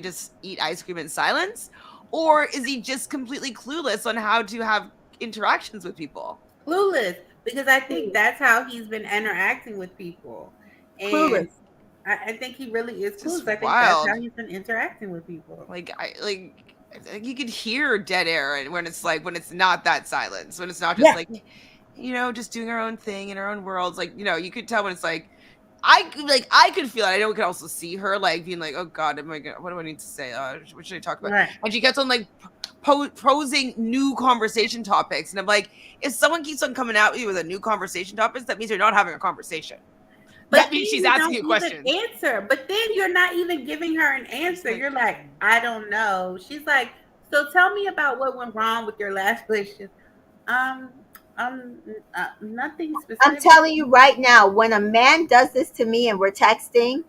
just eat ice cream in silence? Or is he just completely clueless on how to have interactions with people? Clueless, because I think that's how he's been interacting with people, and Clueless. I think he really is It's clueless. just I think that's how wild. he's been interacting with people. Like you could hear dead air and when it's not that silence, when it's not just Yeah. like just doing our own thing in our own worlds. Like, you could tell when it's like I could feel it. I know we could also see her like being like, oh God, what do I need to say? What should I talk about? Right. And she gets on like posing new conversation topics. And I'm like, if someone keeps on coming out with you with a new conversation topics, that means you're not having a conversation. But That then means she's you asking don't you even questions. answer. But then you're not even giving her an answer. You're like, I don't know. She's like, so tell me about what went wrong with your last relationship. Um, Nothing I'm specific. telling you right now, when a man does this to me and we're texting,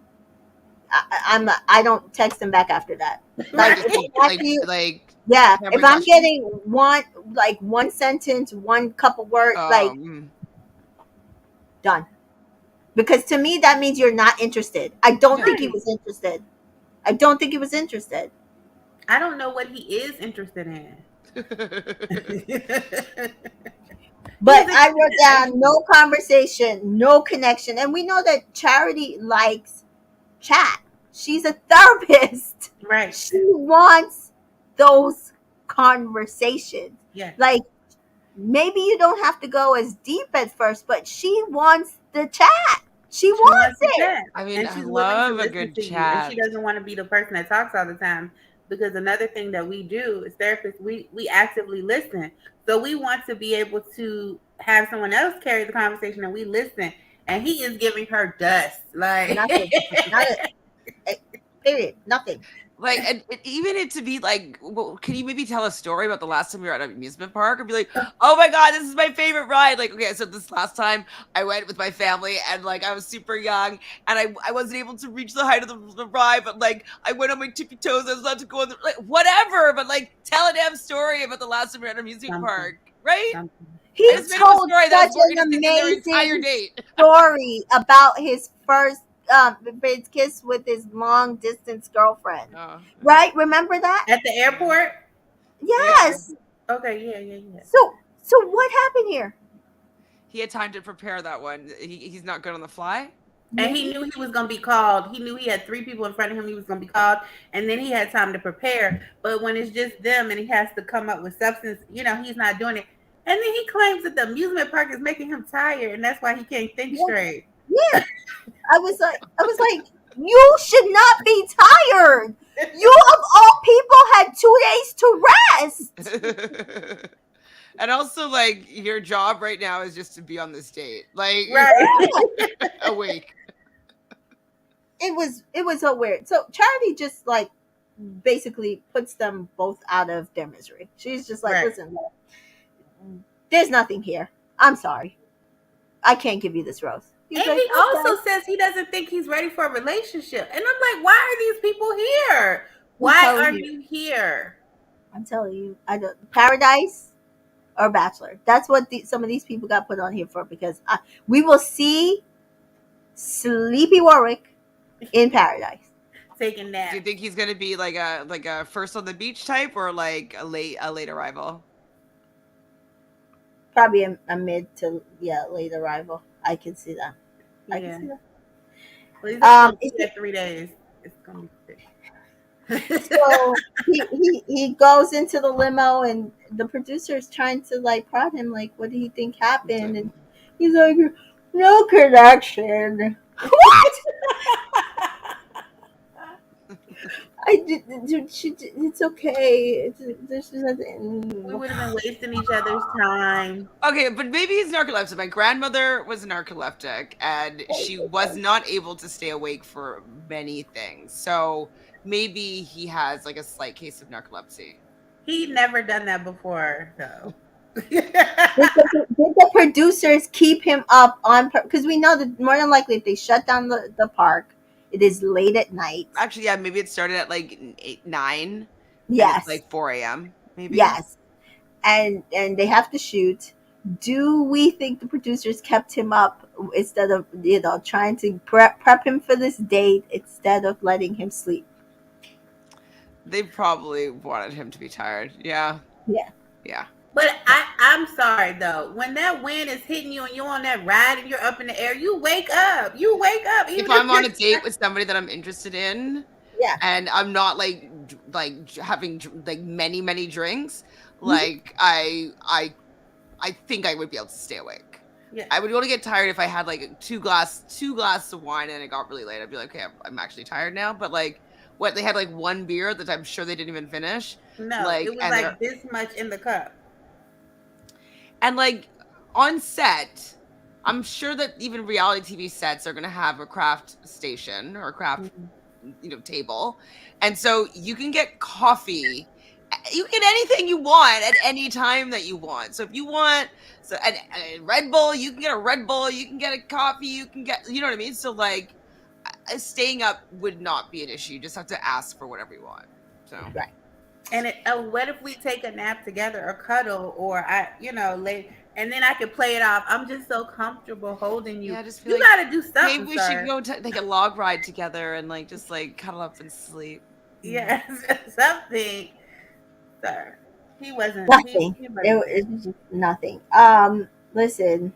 I don't text him back after that. Like Just if like I'm asking you, like yeah, if hammering I'm questions. getting one sentence, one couple words, like done. Because to me that means you're not interested. I don't think he Right. was interested. I don't think he was interested. I don't know what he is interested in. But He's I interested wrote in ice down cream. no conversation, no connection. And we know that Charity likes chat. She's a therapist. Right. She wants those conversations. Yeah. Like maybe you don't have to go as deep at first, but she wants the chat. She She wants wants to it. chat. I mean, And I she's willing to love a listen good to you. And she chat. doesn't want to be the person that talks all the time. Because another thing that we do as therapists, we actively listen. So we want to be able to have someone else carry the conversation and we listen. And he is giving her dust. Like Nothing. Not a, Period. Nothing. Like, and even it to be like, well, can you maybe tell a story about the last time you were at an amusement park, or be like, oh my god, this is my favorite ride? Like, okay, so this last time I went with my family, and like I was super young, and I wasn't able to reach the height of the ride, but like I went on my tippy toes. I was allowed to go on the like whatever, but like tell a damn story about the last time you were at an amusement Something. park, right? Something. He I just made up a told story that such was more an interesting than their entire amazing date. story about his first his kiss with his long distance girlfriend. Oh, Right? Remember that? At the airport? Yes. Okay, yeah. So what happened here? he had time to prepare that one. He's not good on the fly. And he knew he was going to be called. He knew he had 3 people in front of him. He was going to be called. And then he had time to prepare. But when it's just them and he has to come up with substance, he's not doing it. And then he claims that the amusement park is making him tired. And that's why he can't think straight. Yeah. I was like, you should not be tired. You of all people had 2 days to rest. And also, like, your job right now is just to be on this date, like, Right. awake. It was so weird. So Charity just like basically puts them both out of their misery. She's just like, Right. listen, look, there's nothing here. I'm sorry. I can't give you this rose. He's And like, he also "Okay." says he doesn't think he's ready for a relationship. And I'm like, why are these people here? Who Why told are you? you here? I'm telling you, I don't Paradise or Bachelor. That's what some of these people got put on here for, because we will see Sleepy Warwick in Paradise. Taking Do naps. you think he's gonna be like a first on the beach type, or like a late arrival? Probably a mid to late arrival. I can see that. I Yeah. can see that. Well, he's only is there 3 days. It's gonna be sick. So he goes into the limo, and the producer is trying to like prod him, like, what do you think happened? And he's like, no connection. What? It's okay. There's nothing. We would have been wasting each other's time. Okay, but maybe he's narcoleptic. My grandmother was narcoleptic, and she was not able to stay awake for many things. So maybe he has like a slight case of narcolepsy. He never done that before, though. Did the producers keep him up on? Because we know that more than likely, if they shut down the park, it is late at night. Actually, yeah, maybe it started at like 8, 9. Yes. It's like 4 a.m. Maybe. Yes. And they have to shoot. Do we think the producers kept him up instead of trying to prep him for this date instead of letting him sleep? They probably wanted him to be tired. Yeah. Yeah. But I'm sorry, though. When that wind is hitting you and you're on that ride and you're up in the air, you wake up. You wake up. If I'm on a date with somebody that I'm interested in, Yeah. and I'm not like having like many drinks, like I think I would be able to stay awake. Yeah. I would only get tired if I had like two glasses of wine and it got really late. I'd be like, okay, I'm actually tired now. But like, what, they had like one beer that I'm sure they didn't even finish. No, like, it was and like this much in the cup. And like on set, I'm sure that even reality TV sets are going to have a craft station or a craft, table. And so you can get coffee. You can get anything you want at any time that you want. So if you want a Red Bull, you can get a Red Bull. You can get a coffee. You can get, you know what I mean? So like staying up would not be an issue. You just have to ask for whatever you want. So Right. And what if we take a nap together or cuddle or late, and then I can play it off. I'm just so comfortable holding you. Yeah, just you like, got to do something. maybe we should go take a log ride together and like just like cuddle up and sleep. Yes, something, sir. He wasn't Nothing. He It was just nothing. Listen,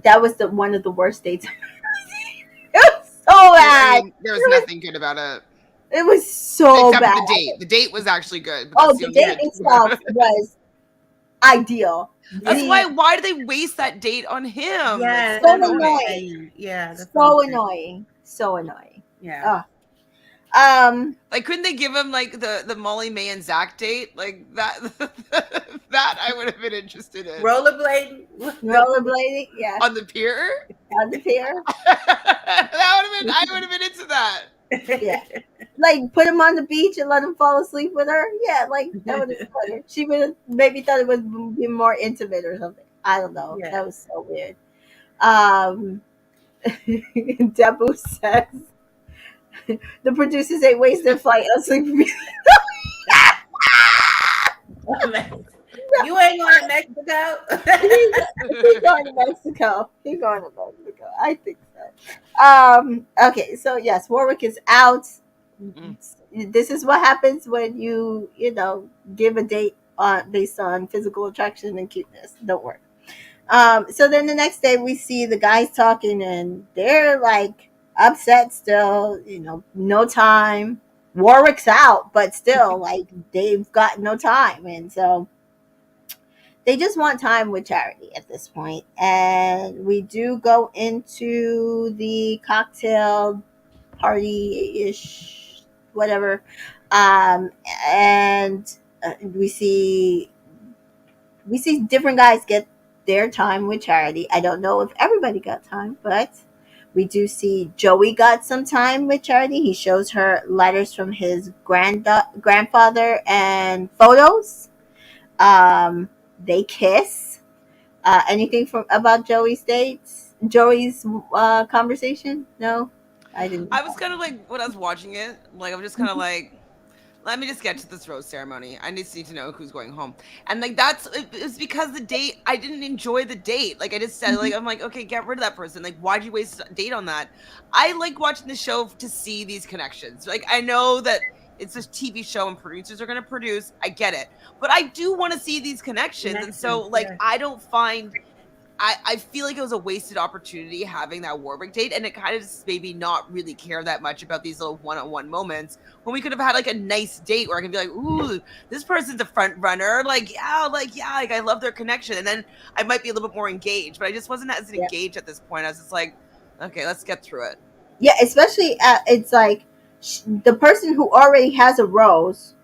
that was one of the worst dates. It was so bad. I mean, there was nothing good about it. It was so Except bad. for the date. The date was actually good. Oh, the date itself was ideal. That's why did they waste that date on him? Yeah, So that's what I'm annoying. saying. Yeah, that's So what I'm saying. annoying. So annoying. Yeah. Like, couldn't they give him like the Molly May and Zach date? Like that that I would have been interested in. Rollerblading. Rollerblading, yeah. On the pier? On the pier. I would have been into that. Yeah. Like put him on the beach and let him fall asleep with her. Yeah, like that would have been funny. She would have maybe thought it would be more intimate or something. I don't know. Yeah. That was so weird. Um, Debu says the producers ain't wasting flight on sleeping. You ain't going to Mexico? He going to Mexico. He going to Mexico. I think so. Okay, so yes, Warwick is out. Mm. This is what happens when you give a date based on physical attraction and cuteness. Don't worry. So then the next day we see the guys talking and they're like upset still. No time. Warwick's out, but still, like they've got no time, and so they just want time with Charity at this point. And we do go into the cocktail party ish, whatever. Um, and we see different guys get their time with Charity. I don't know if everybody got time, but we do see Joey got some time with Charity. He shows her letters from his grandfather and photos. They kiss. Anything from about Joey's conversation? No, I didn't. I was kind of like when I was watching it, like I'm just kind of like, let me just get to this rose ceremony. I just need to know who's going home. And like it's because the date, I didn't enjoy the date. Like I just said, like I'm like, okay, get rid of that person. Like, why'd you waste a date on that? I like watching the show to see these connections. Like I know that it's a TV show and producers are gonna produce. I get it. But I do want to see these connections. And so Connections, like yeah. I don't find I feel like it was a wasted opportunity having that Warwick date, and it kind of just made me not really care that much about these little one-on-one moments when we could have had like a nice date where I can be like, "Ooh, this person's a front runner." Like I love their connection, and then I might be a little bit more engaged. But I just wasn't as Yeah, engaged at this point. I was just like, "Okay, let's get through it." yeah. Especially it's like the person who already has a rose,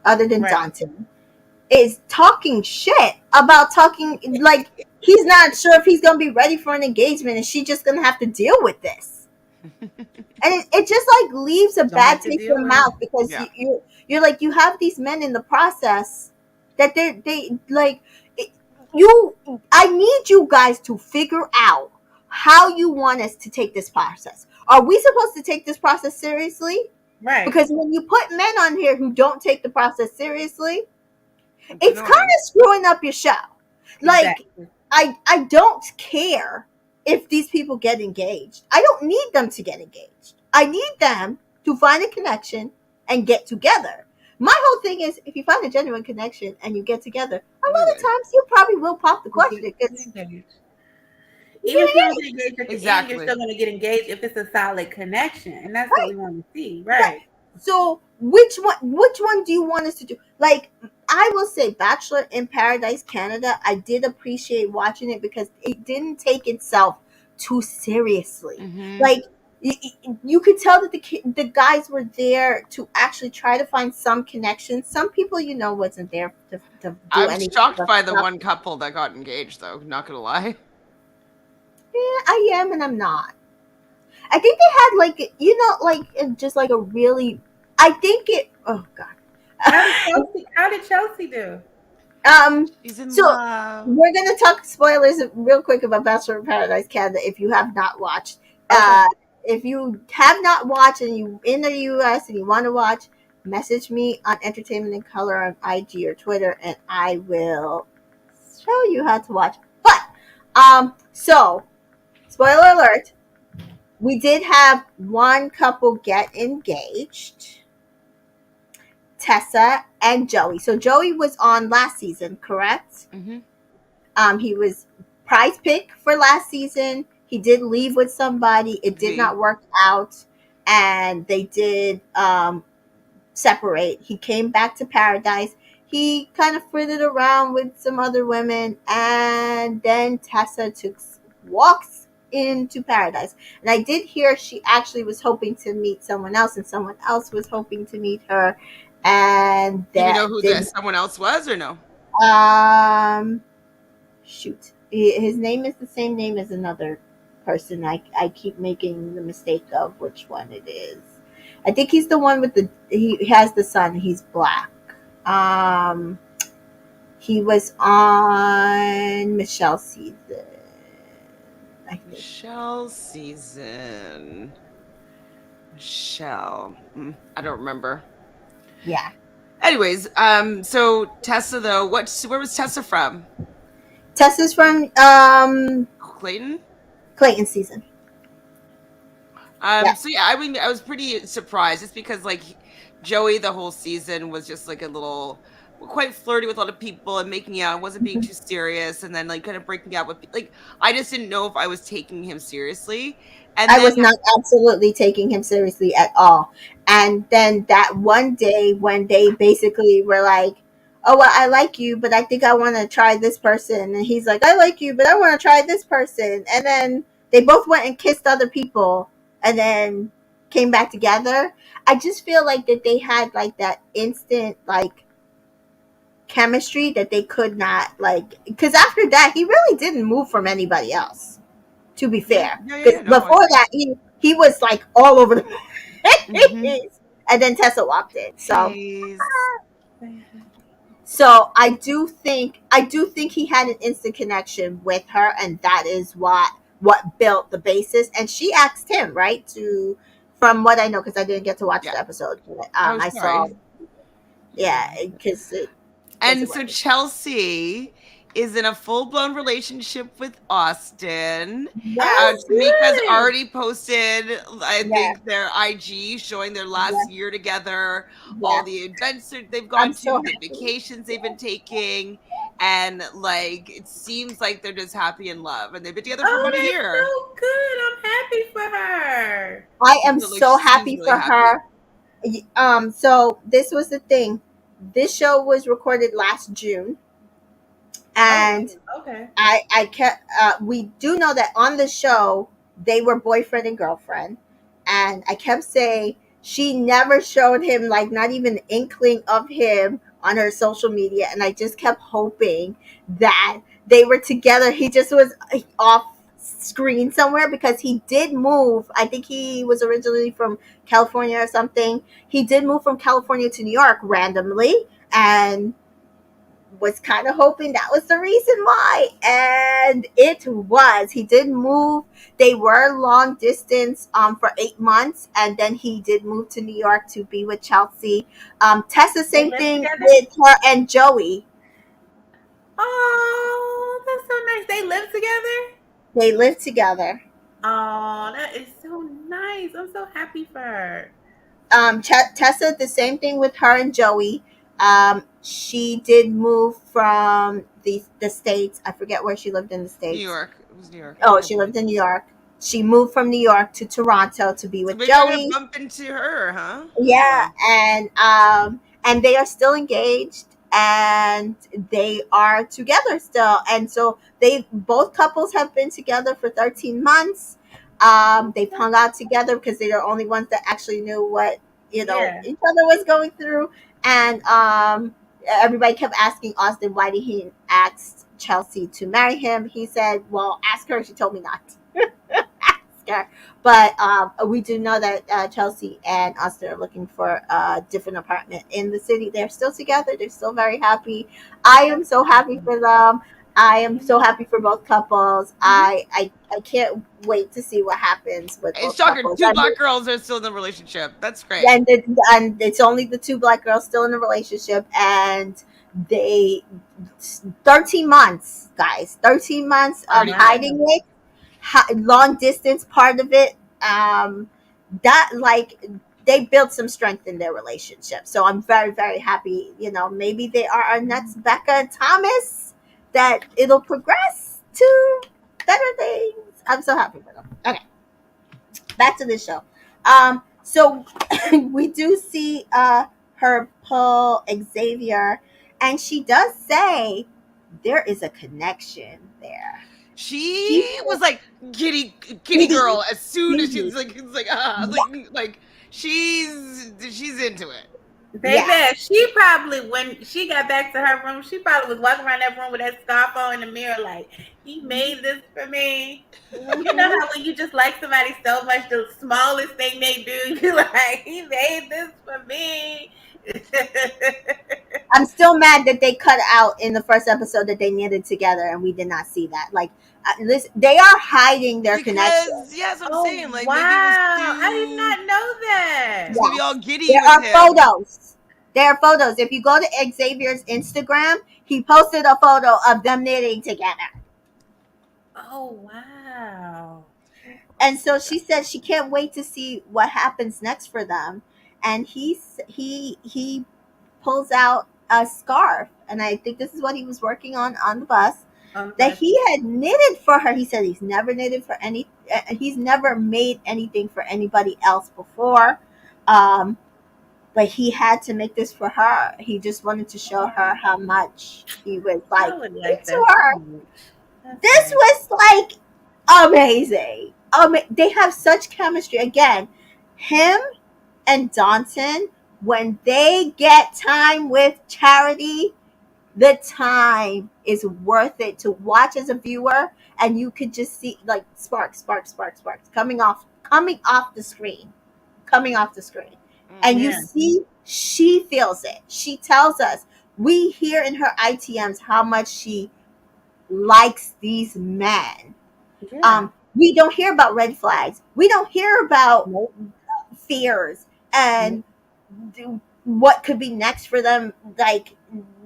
other than Right. Dante, is talking shit about talking like he's not sure if he's gonna be ready for an engagement, and she's just gonna have to deal with this. And it just like leaves a Gonna bad have to taste deal in the with it. mouth because Yeah, you're like you have these men in the process that they like you. I need you guys to figure out how you want us to take this process. Are we supposed to take this process seriously? Right. Because when you put men on here who don't take the process seriously, it's it's kind annoying. of screwing up your show. Like Exactly. I don't care if these people get engaged. I don't need them to get engaged. I need them to find a connection and get together. My whole thing is if you find a genuine connection and you get together, a You're lot of good. times you probably will pop the You get, question get because engaged. you Even if you don't get get engaged. engaged at the end, you're Exactly. still going to get engaged if it's a solid connection, and that's what Right. we want to see. Right. Right. So which one do you want us to do? Like I will say Bachelor in Paradise Canada, I did appreciate watching it because it didn't take itself too seriously. Hmm. Like you could tell that the guys were there to actually try to find some connection. Some people wasn't there to do I'm anything shocked but by the stuff. one couple that got engaged, though. Not gonna lie. Yeah, I am and I'm not. I think they had like just like a really I think it oh god. How did Chelsea? How did Chelsea do? She's in So love. we're gonna talk spoilers real quick about Bachelor in Paradise Canada if you have not watched. Okay. If you have not watched and you in the US and you want to watch, message me on Entertainment in Color on IG or Twitter, and I will show you how to watch. But so spoiler alert: we did have one couple get engaged. Tessa and Joey. So Joey was on last season, correct? Hmm. He was prize pick for last season. He did leave with somebody. It did V. not work out, and they did separate. He came back to Paradise. He kind of flirted around with some other women, and then Tessa took walks into Paradise. And I did hear she actually was hoping to meet someone else, and someone else was hoping to meet her, and Do we that know who didn't. this someone else was or no? Um, shoot, his name is the same name as another person. I keep making the mistake of which one it is. I think he's the one with the. He has the son. He's black. Um, he was on Michelle season. I think. Michelle season. Michelle. I don't remember. Yeah. Anyways, so Tessa though, where was Tessa from? Tessa's from Clayton? Clayton season. Yeah. So yeah, I mean, I was pretty surprised just because like Joey the whole season was just like a little quite flirty with a lot of people and making out, wasn't being too serious, and then like kind of breaking out with like I just didn't know if I was taking him seriously. And I then was not absolutely taking him seriously at all. And then that one day when they basically were like, "Oh well, I like you, but I think I want to try this person," and he's like, "I like you, but I want to try this person," and then they both went and kissed other people, and then came back together. I just feel like that they had like that instant like chemistry that they could not like because after that he really didn't move from anybody else, to be yeah, fair. yeah, yeah, Because yeah, no, I before agree. that, he was like all over the Mm-hmm. place, and then Tessa walked in. Jeez. So I do think he had an instant connection with her, and that is what built the basis. And she asked him right to, from what I know, because I didn't get to watch Yeah. the episode, but Oh, I saw, sorry. yeah, because it And wasn't so working. Chelsea is in a full-blown relationship with Austin. Yes, Oh, Tamika's good. already posted, I yeah, think, their IG showing their yeah, last year together, all yeah. the events that they've I'm gone so to, the happy. vacations they've been taking, and like it seems like they're just happy in love, and they've been together for Oh, about a that's year. so good. I'm happy for her. I am So like she so seems happy really for happy. her. So this was the thing. This show was recorded last June, Oh, and okay. I kept. We do know that on the show they were boyfriend and girlfriend, and I kept saying she never showed him like not even an inkling of him on her social media, and I just kept hoping that they were together. He just was off screen somewhere because he did move. I think he was originally from California or something. He did move from California to New York randomly, and was kind of hoping that was the reason why, and it was. He did move. They were long distance for 8 months, and then he did move to New York to be with Chelsea. Tessa, They same live thing together? with her and Joey. Oh, that's so nice. They live together? They live together. Oh, that is so nice. I'm so happy for her. Tessa, the same thing with her and Joey. She did move from the states. I forget where she lived in the New states. York. It was New York. Oh, she lived in New York. She moved from New York to Toronto to be So with maybe I'm gonna Joey. bump into her, huh? Yeah, and they are still engaged, and they are together still. And so they both couples have been together for 13 months. They've hung out together because they're the only ones that actually knew what Yeah. each other was going through. And everybody kept asking Austin why did he ask Chelsea to marry him. He said, "Well, ask her." She told me not. Oscar. But we do know that Chelsea and Austin are looking for a different apartment in the city. They're still together. They're still very happy. I am That's so happy awesome. for them. I am so Mhm. happy for both couples. Mhm. I can't wait to see what happens with It's both shocking. couples. Two black girls are still in the relationship. That's great. And it's only the two black girls still in a relationship, and they 13 months, guys, 13 months of Already good. hiding it, long distance part of it, that like they built some strength in their relationship. So I'm very, very happy. Maybe they are our next Becca and Thomas, that it'll progress to better things. I'm so happy for them. Okay, back to this show. So we do see her pull Xavier, and she does say there is a connection there. She She was like kitty said, girl as soon as she's like it's like yeah, like she's into it. Baby, yeah. she probably, when she got back to her room, she probably was walking around that room with that scarf on in the mirror, like, he made this for me. You know Mhm. how when you just like somebody so much, the smallest thing they do, Like, he made this for me. I'm still mad that they cut out in the first episode that they knitted together and we did not see that. Like, listen, they are hiding their connection. Because yeah, that's what I'm Oh saying. Like maybe it was wow. I did too. not know that. He's gonna be Yes, all giddy there with are him. photos. There are photos. If you go to Xavier's Instagram, he posted a photo of them knitting together. Oh wow. And so she said she can't wait to see what happens next for them. And he pulls out a scarf, and I think this is what he was working on the bus that But he had knitted for her. He said he's never knitted for he's never made anything for anybody else before. Um, but he had to make this for her. He just wanted to show her how much he was like I would like into that her. so much. That's This nice. was amazing. They have such chemistry. Again, him and Johnson, when they get time with Charity, the time is worth it to watch as a viewer, and you could just see like sparks, sparks, sparks, sparks coming off the screen, coming off the screen. And you Yeah. see she feels it. She tells us, we hear in her ITMs how much she likes these men. Yeah. We don't hear about red flags. We don't hear about Nope. fears and Nope. what could be next for them, like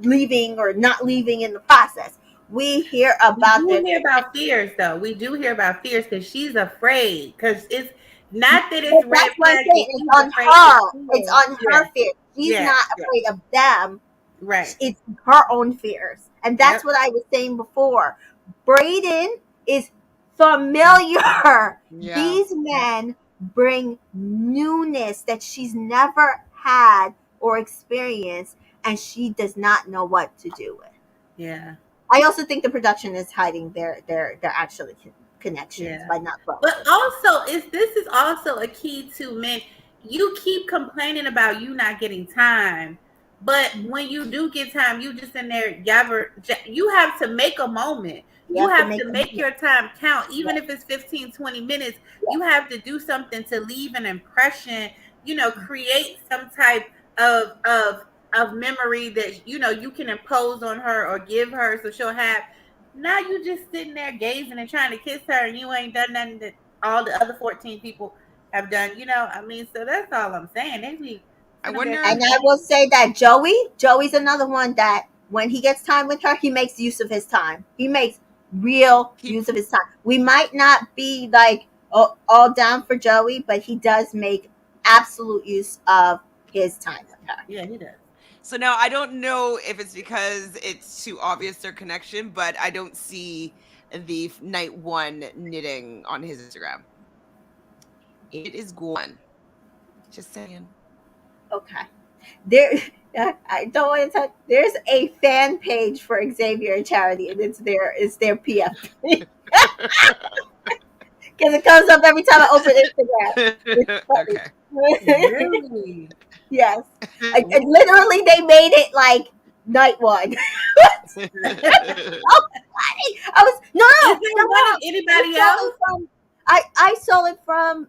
leaving or not leaving in the process. We hear We about do their hear about fears, though. We do hear about fears because she's afraid. Because it's not that it's but red that's what I'm flags, saying. but It's she's on afraid to her. It's feel. on Yeah. her fear. She's Yeah. not Yeah. afraid of them. Right. It's her own fears. And that's Yep. what I was saying before. Braden is familiar. Yeah. These men bring newness that she's never had or experienced, and she does not know what to do with. Yeah. I also think the production is hiding their actual connections Yeah. by not But throwing. also, this is also a key to men. You keep complaining about you not getting time, but when you do get time, you just in there. You have to make a moment. You You have to have make to them. make your time count, even Yes, if it's 15, 20 minutes. yes, You have to do something to leave an impression. Create some type of memory that you can impose on her or give her, so she'll have. Now you just sitting there gazing and trying to kiss her, and you ain't done nothing that all the other 14 people have done. I mean, so that's all I'm saying. They be I sitting up there and wonder. I will say that Joey's another one that when he gets time with her, he makes use of his time. He makes real He use of his time. We might not be like all down for Joey, but he does make absolute use of his time with her. Yeah, he does. So now I don't know if it's because it's too obvious their connection, but I don't see the night one knitting on his Instagram. It is gone. Just saying. Okay. There, I don't want to touch. There's a fan page for Xavier and Charity, and it's their PF because it comes up every time I open Instagram. It's Okay. funny. Really? Yes, and literally they made it like night one. Oh, funny. I was no, Is no, there no, one of no. I anybody saw it else? from I saw it from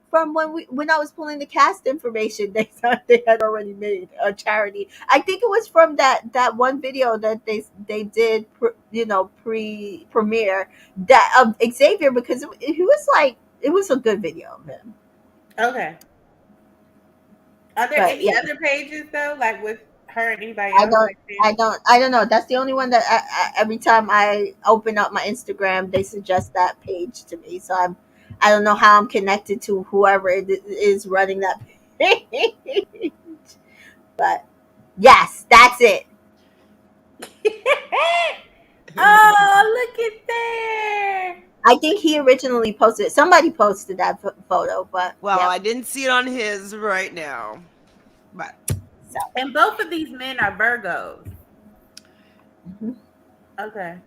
when I was pulling the cast information. They thought they had already made a charity. I think it was from that one video that they did pre premiere that of Xavier because he was like it was a good video of him. Okay. Are there But any yeah, other pages though, like with her and anybody I else? don't, Like that? I don't know. That's the only one that every time I open up my Instagram, they suggest that page to me. So I don't know how I'm connected to whoever it is running that page. But yes, that's it. Oh, look at there. I think he originally posted. Somebody posted that photo, but Well, yep. I didn't see it on his right now, but So And both of these men are Virgos. mhm. Okay.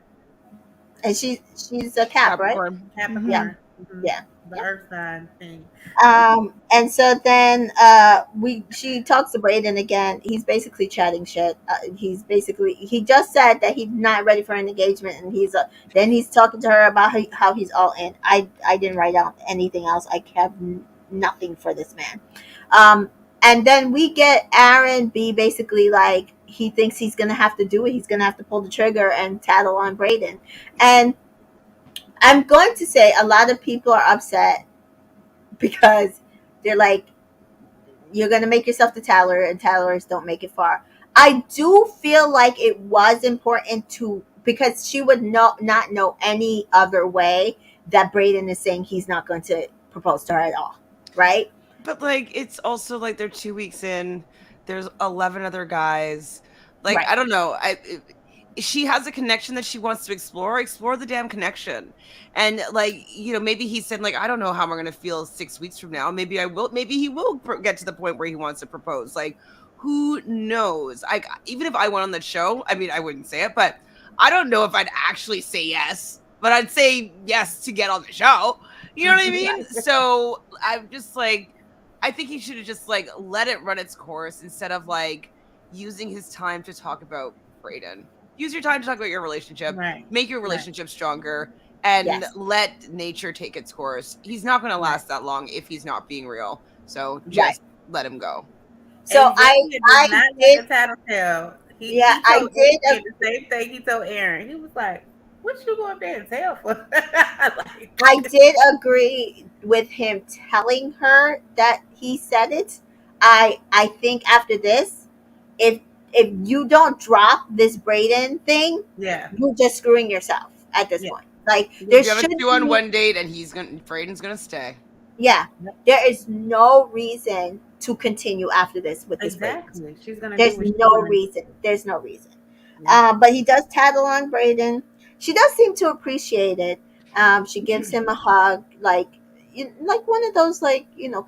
And she's a cap, right? Capricorn. Yeah, Capricorn. Mhm. yeah. The Earth sign thing. And so then she talks to Braden again. He's basically chatting shit. He just said that he's not ready for an engagement, and then he's talking to her about how he's all in. I didn't write down anything else. I have nothing for this man. Um, and then we get Aaron B basically like he thinks he's gonna have to do it. He's gonna have to pull the trigger and tattle on Brayden. And I'm going to say a lot of people are upset because they're like, you're gonna make yourself the tattler, and tattlers don't make it far. I do feel like it was important to because she would not know any other way that Brayden is saying he's not going to propose to her at all, right? But like, it's also like they're 2 weeks in. There's 11 other guys. Like, Right. I don't know. She has a connection that she wants to explore. Explore the damn connection. And like, maybe he said like, I don't know how I'm gonna feel 6 weeks from now. Maybe I will. Maybe he will get to the point where he wants to propose. Like, who knows? Even if I went on that show, I mean, I wouldn't say it, but I don't know if I'd actually say yes. But I'd say yes to get on the show. You know what I mean? So I'm just like, I think he should have just like let it run its course instead of like using his time to talk about Brayden. Use your time to talk about your relationship, Right. make your Right. relationship stronger, and Yes. let nature take its course. He's not going to Right. last that long if he's not being real. So Right. just let him go. So Xavier does I not did like a tattletale. yeah He I told did Adrian the same thing he told Aaron. He was like, "What you go up there and tell for?" Like, I did agree with him telling her that he said it. I think after this, if if you don't drop this Brayden thing, yeah, you're just screwing yourself at this yeah, point. Like there You have a should two on be one date, and Brayden's going to stay. yeah, yep, there is no reason to continue after this with this Brayden. exactly. She's gonna do There's what she no wants. reason. There's no reason. Yeah. But he does tattle on Braden. She does seem to appreciate it. She gives him a hug, like one of those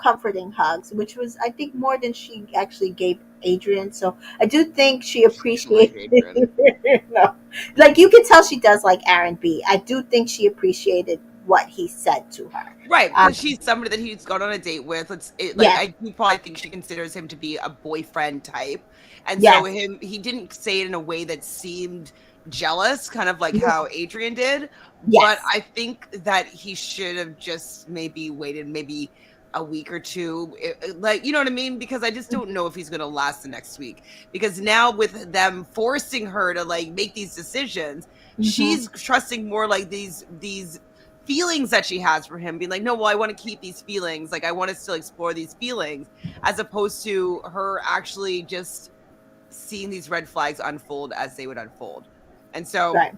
comforting hugs, which was I think more than she actually gave Adrian. So I do think she She didn't like appreciated. Adrian. No, like you can tell she does like Aaron B. I do think she appreciated what he said to her. Right, Um, because she's somebody that he's gone on a date with. yes, I do probably think she considers him to be a boyfriend type, and so yes, he didn't say it in a way that seemed jealous, kind of like yes, how Adrian did. But yes. I think that he should have just maybe waited maybe a week or two, like you know what I mean? Because I just don't know if he's going to last the next week. Because now with them forcing her to like make these decisions, Mm-hmm. she's trusting more like these feelings that she has for him, being like, no, well, I want to keep these feelings, like I want to still explore these feelings, as opposed to her actually just seeing these red flags unfold as they would unfold. And so Right.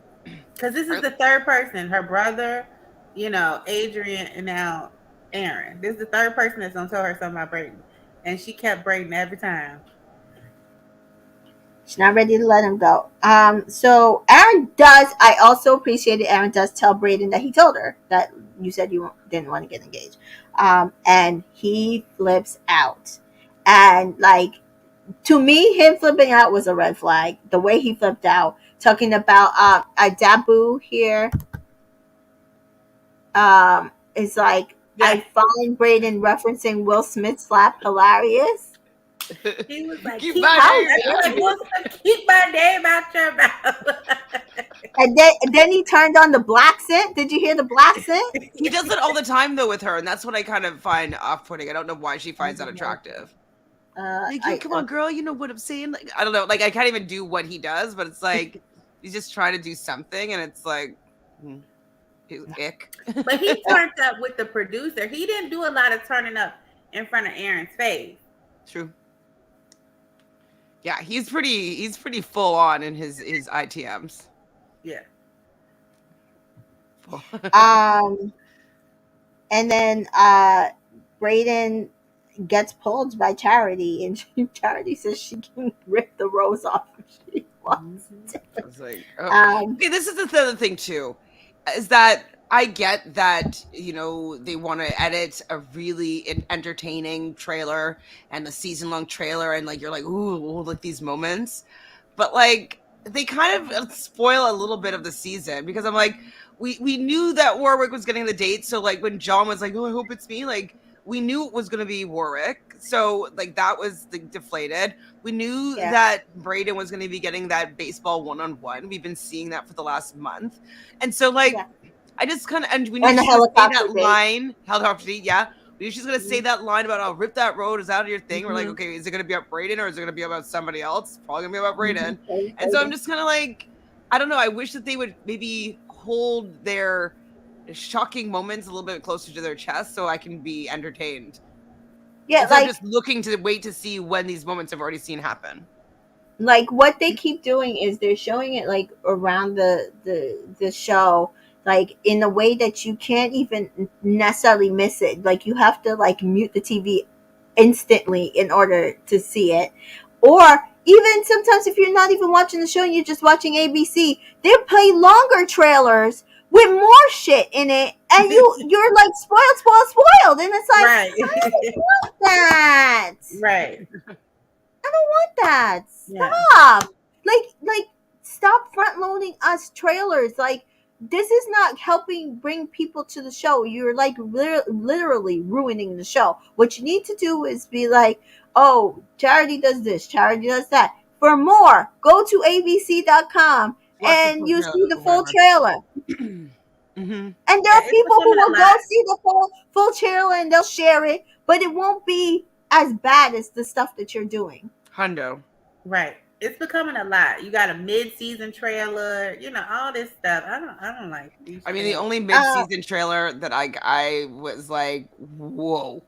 Because this is the third person, her brother, Adrian, and now Aaron. This is the third person that's gonna tell her something about Brayden, and she kept Brayden every time. She's not ready to let him go. So Aaron does. I also appreciated Aaron does tell Braden that he told her that you said you didn't want to get engaged, and he flips out, and like to me, him flipping out was a red flag. The way he flipped out, talking about a Dabu here, is like Yeah, I find Braden referencing Will Smith slap hilarious. he was like, keep "Keep my How my, name he was out like, of "Well, keep my name out your mouth." and then he turned on the black scent. Did you hear the black scent? He does it all the time though with her, and that's what I kind of find off-putting. I don't know why she finds that attractive. Like, you I come on, girl, you know what I'm saying? Like, I don't know, like I can't even do what he does, but it's like he's just trying to do something, and it's like, ick. But he turned up with the producer. He didn't do a lot of turning up in front of Aaron's face. True. Yeah, he's pretty full on in his ITMs. Yeah. um, and then Braden gets pulled by Charity, and Charity says she can rip the rose off if she wants. I was like, oh. Um, Okay, this is the other thing too, is that I get that they want to edit a really entertaining trailer and a season-long trailer, and like you're like, ooh, like these moments, but like they kind of spoil a little bit of the season, because I'm like, we knew that Warwick was getting the date, so like when John was like, oh, I hope it's me, like we knew it was going to be Warwick, so like that was deflated. We knew that Brayden was going to be getting that baseball one-on-one. We've been seeing that for the last month, and so like I just kind of, and we knew and the she was saying helicopter that date. line, helicopter date, yeah. Maybe she's gonna say that line about "I'll rip that rose out of your thing." We're like, Mhm. okay, is it gonna be about Brayden or is it gonna be about somebody else? It's probably gonna be about Brayden. Mhm. And so I'm just kind of like, I don't know. I wish that they would maybe hold their shocking moments a little bit closer to their chest so I can be entertained Yeah, instead of just looking to wait to see when these moments I've already seen happen. like what they keep doing is they're showing it like around the show, like in a way that you can't even necessarily miss it. Like you have to like mute the TV instantly in order to see it. Or even sometimes if you're not even watching the show and you're just watching ABC, they play longer trailers with more shit in it, and you're like spoiled, and it's like Right. that. Right. I don't want that. Yeah. Stop. Like stop front loading us trailers. Like this is not helping bring people to the show. You're like literally ruining the show. What you need to do is be like, "Oh, Charity does this, Charity does that." For more, go to abc.com Watch the and full you trailer see the or full whatever. trailer. And there Yeah, are it's people who becoming a will go lot. see the full trailer and they'll share it, but it won't be as bad as the stuff that you're doing. Hundo. Right. It's becoming a lot. You got a mid-season trailer, all this stuff. I don't like these I mean, the trailers. only Uh, mid-season trailer that I was like, whoa,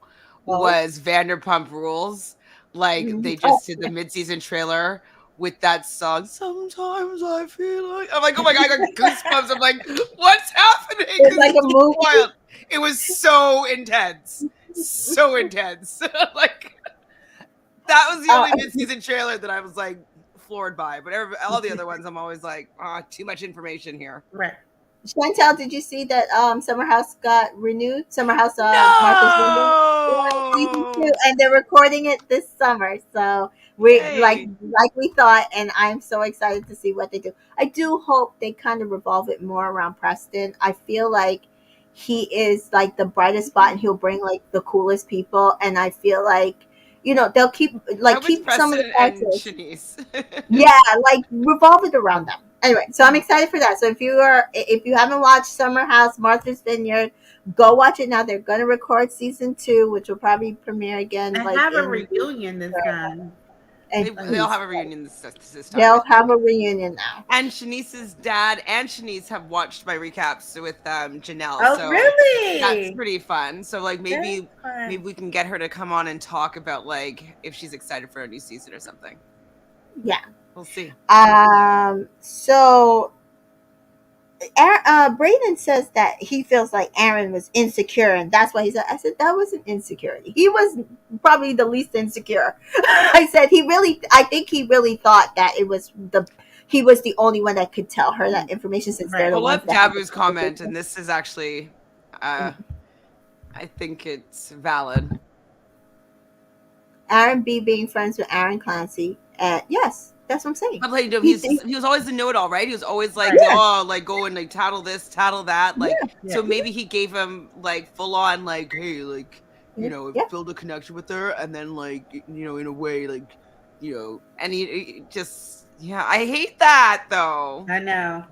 oh, was Vanderpump Rules. Like they oh, just did the mid-season trailer with that song. Sometimes I feel like I'm like, oh my god, I got goosebumps. I'm like, what's happening? it's Because like it's a so movie. wild. It was so intense, so intense. Like that was the Uh, only mid-season trailer that I was like floored by. But all the other ones, I'm always like, too much information here. Right. Chantel, did you see that Summer House got renewed? Summer House, Martha's Vineyard, yeah, season two, No. and they're recording it this summer. So we Yay. like we thought, and I'm so excited to see what they do. I do hope they kind of revolve it more around Preston. I feel like he is like the brightest spot, and he'll bring like the coolest people. And I feel like they'll I was keep some of the Preston and characters. Shanice. Yeah, like revolve it around them. Anyway, so I'm excited for that. So if you haven't watched Summer House, Martha's Vineyard, go watch it now. They're gonna record season 2, which will probably premiere again And like have a in reunion this time. they, and they'll please, have a reunion this time, I they'll think. have a reunion now. And Shanice's dad and Shanice have watched my recaps with Janelle, Oh, so that's really? pretty fun. So like That's maybe fun. we can get her to come on and talk about like if she's excited for a new season or something. Yeah. We'll see. So Braden says that he feels like Aaron was insecure, and that's why he said. I said that wasn't insecurity. He was probably the least insecure. I said I think he really thought that he was the only one that could tell her that information since they're Right. the Pull ones up that have the Dabu's comment, conversation. and this is actually, Mm. I think it's valid. Aaron B being friends with Aaron Clancy. Yes, that's what I'm saying. But like, He he was always the know-it-all, right? He was always like, Right. yeah, oh, like go and like tattle this, tattle that, like. yeah, Yeah. So maybe he gave him like full on, like, hey, like, yeah, yeah. build a connection with her, and then like, in a way, like, and he just, yeah, I hate that though. I know.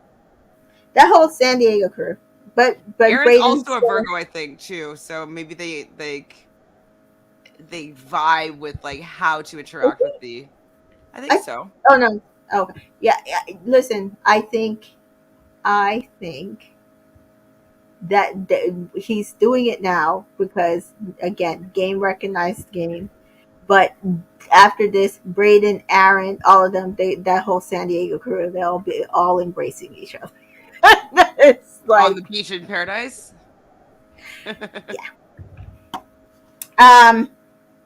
That whole San Diego crew. But Aaron's Braden's also a Virgo, I think, too. So maybe they vibe with like how to interact with the. I think I so. oh no. Oh yeah, yeah. Listen, I think that he's doing it now because again, game recognized game. But after this, Braden, Aaron, all of them, that whole San Diego crew, they'll be all embracing each other. It's On the like beach in paradise. yeah. Um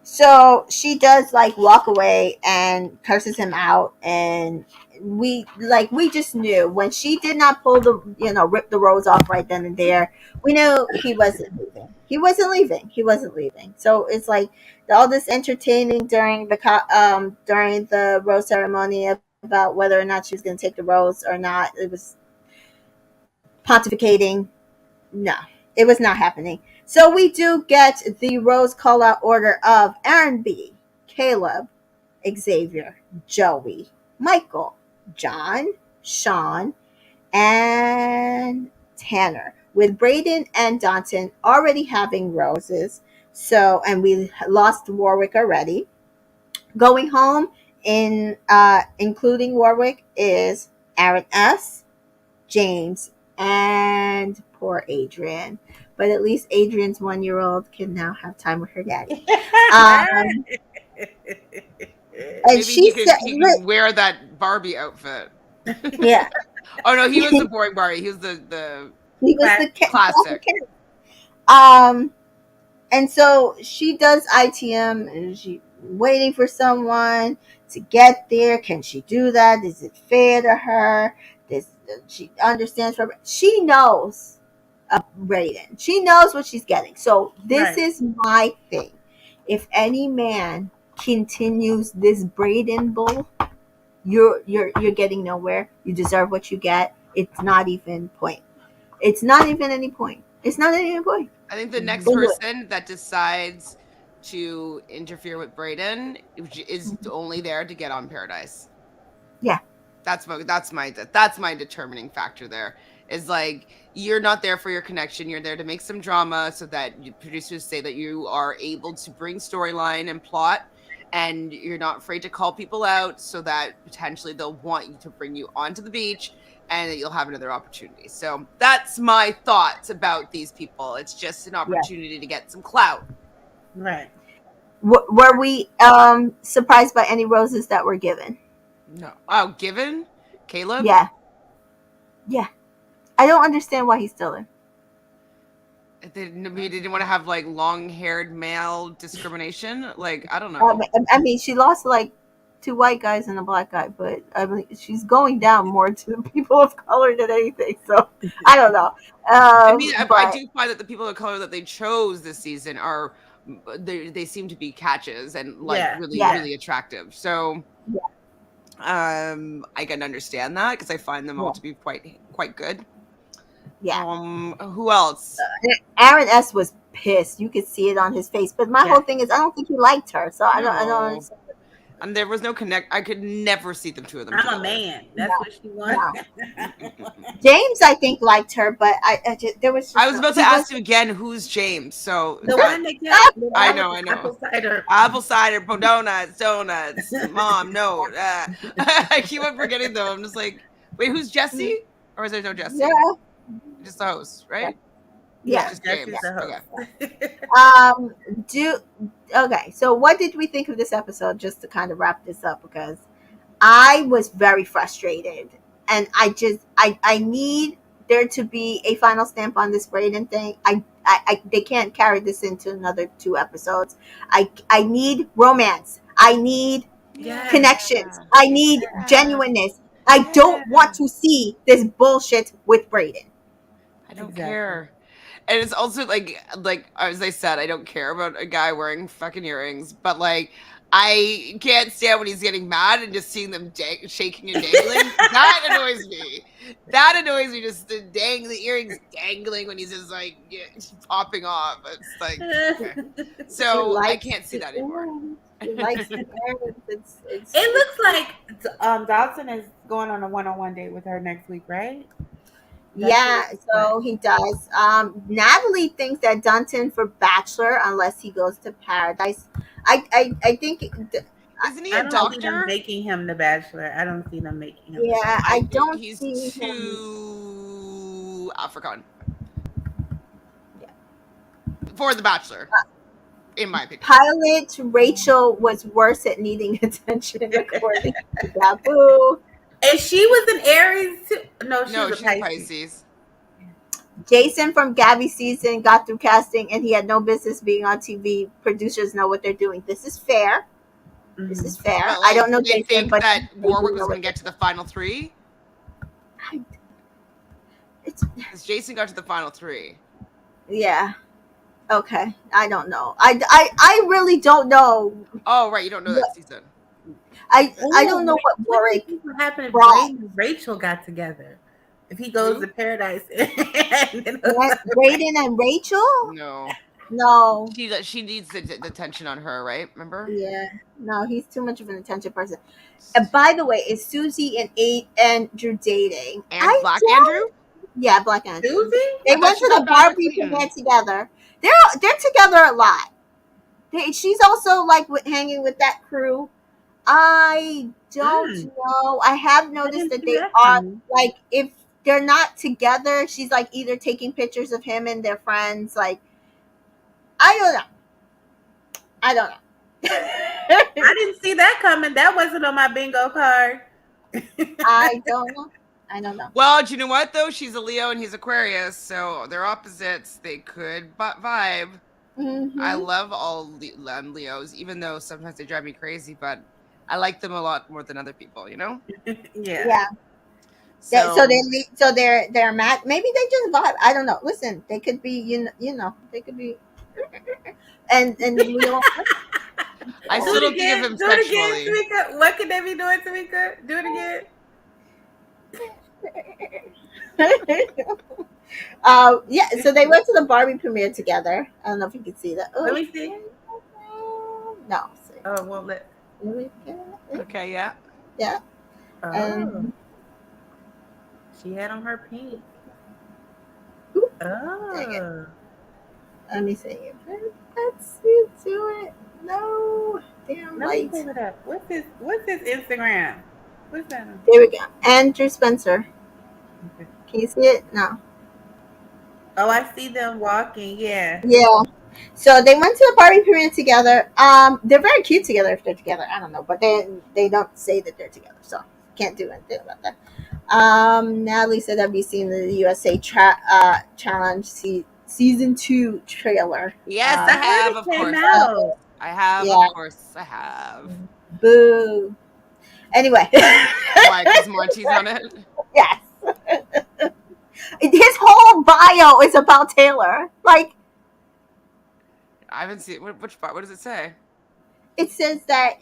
so she does like walk away and curses him out, and we just knew when she did not pull the rip the rose off right then and there. We knew he wasn't leaving. So it's like all this entertaining during the rose ceremony about whether or not she was going to take the rose or not. It was pontificating. No, it was not happening. So we do get the Rose call out order of Aaron B, Caleb, Xavier, Joey, Michael, John, Sean, and Tanner, with Braden and Danton already having roses. So, and we lost Warwick already. Going home in including Warwick is Aaron S, James, and poor Adrian. But at least Adrian's 1 year old can now have time with her daddy. Um, and Maybe she said, he can wear that Barbie outfit. yeah, Oh no, he was the boring Barbie. He was the he was the classic. Um, and so she does ITM, and she waiting for someone to get there. Can she do that? Is it fair to her? This she understands from she knows Brayden. She knows what she's getting. So this Right. is my thing. If any man continues this Brayden bull, you're getting nowhere. You deserve what you get. It's not even point. It's not even any point. It's not any point. I think the next Don't do it. person that decides to interfere with Brayden is only there to get on Paradise. Yeah. That's my determining factor there. Is like you're not there for your connection. You're there to make some drama so that producers say that you are able to bring storyline and plot, and you're not afraid to call people out so that potentially they'll want you to bring you onto the beach and that you'll have another opportunity. So that's my thoughts about these people. It's just an opportunity to get some clout. Right. Were we surprised by any roses that were given? No. Oh, given? Caleb? Yeah. Yeah. I don't understand why he's still there. They didn't want to have like long-haired male discrimination. Like I don't know. I mean, she lost like 2 white guys and a black guy, but I mean, she's going down more to the people of color than anything. So I don't know. I mean, but I do find that the people of color that they chose this season are they seem to be catches and like really attractive. So I can understand that because I find them all to be quite good. Yeah. Who else? Aaron S was pissed. You could see it on his face. But my whole thing is, I don't think he liked her. So I don't understand. And there was no connect. I could never see the two of them. I'm a man. That's what she wanted. James, I think, liked her, but I just, there was. Just I was about to ask you again. Who's James? So the one that kept, I know. Apple cider, donuts. Mom, no. I keep on forgetting them. I'm just like, wait, who's Jesse? Or is there no Jesse? Yeah. Just the host, right? Yeah. Just James. Okay. Okay. So what did we think of this episode? Just to kind of wrap this up, because I was very frustrated, and I need there to be a final stamp on this Brayden thing. They can't carry this into another 2 episodes. I need romance. I need connections. I need genuineness. I don't want to see this bullshit with Brayden. I don't care. And it's also like as I said, I don't care about a guy wearing fucking earrings, but like I can't stand when he's getting mad and just seeing them shaking and dangling. That annoys me. That annoys me. Just the earrings dangling when he's just like popping off. It's like okay. So I can't see that anymore. It looks like Dawson is going on a one-on-one date with her next week, right? So he does. Natalie thinks that Dunton for Bachelor, unless he goes to Paradise. I think. Isn't he a doctor? See them making him the Bachelor. I don't see them making him. Yeah, I don't. He's see too African. Yeah. For the Bachelor. In my opinion. Pilot Rachel was worse at needing attention, according to Babu. And she was an Aries too. No, she's a Pisces. Jason from Gabby's season got through casting and he had no business being on TV. Producers know what they're doing. This is fair. Mm-hmm. This is fair. Like, I don't know Jason, think but that Warwick was going to get to the final 3? Because Jason got to the final 3. Yeah. Okay. I don't know. I really don't know. Oh, right. You don't know that season. I don't know what Warwick. What happened if Brayden and Rachel got together? If he goes to Paradise, Brayden and Rachel? No. She needs the attention on her, right? Remember? Yeah. No, he's too much of an attention person. And by the way, is Susie and Andrew dating? And Black Andrew? Yeah, Black Andrew. Susie? They went to the Barbie premiere together. They're together a lot. She's also like hanging with that crew. I don't Mm, know. I have I noticed didn't that see they that are coming. like, if they're not together, she's like either taking pictures of him and their friends. Like, I don't know. I don't I know. didn't see that coming. That wasn't on my bingo card. I don't know. I don't know. Well, do you know what though? She's a Leo and he's Aquarius, so they're opposites. They could vibe. I Hmm. love all Leos, even though sometimes they drive me crazy, but I like them a lot more than other people, you know? Yeah. Yeah. So So they're mad. Maybe they just vibe. I don't know. Listen, they could be, they could be, and we don't. I Do still it don't think of again. him Do it again, sexually. Tamika. What could they be doing, Tamika? Do it again. Yeah. So they went to the Barbie premiere together. I don't know if you can see that. Let Oh, me see. no. See. Oh, well, Okay, yeah. Yeah. oh, And she had on her pink. oop, dang it. Oh, Let me see. Let's do it. No. Damn let me light. pull it up. What's his Instagram? What's that? There we go. Andrew Spencer. Okay. Can you see it? No. Oh, I see them walking. Yeah. Yeah. So they went to the Barbie premiere together. They're very cute together if they're together. I don't know, but they don't say that they're together, so can't do anything about that. Natalie said, "Have you seen the USA Challenge season 2 trailer?" Yes, I I Um, heard have, it of came course. out. I have, of yeah. course, I have. Boo. Anyway, Why? Because Monty's on it? yes, his whole bio is about Taylor. Like, I haven't seen which part. What does it say? it says that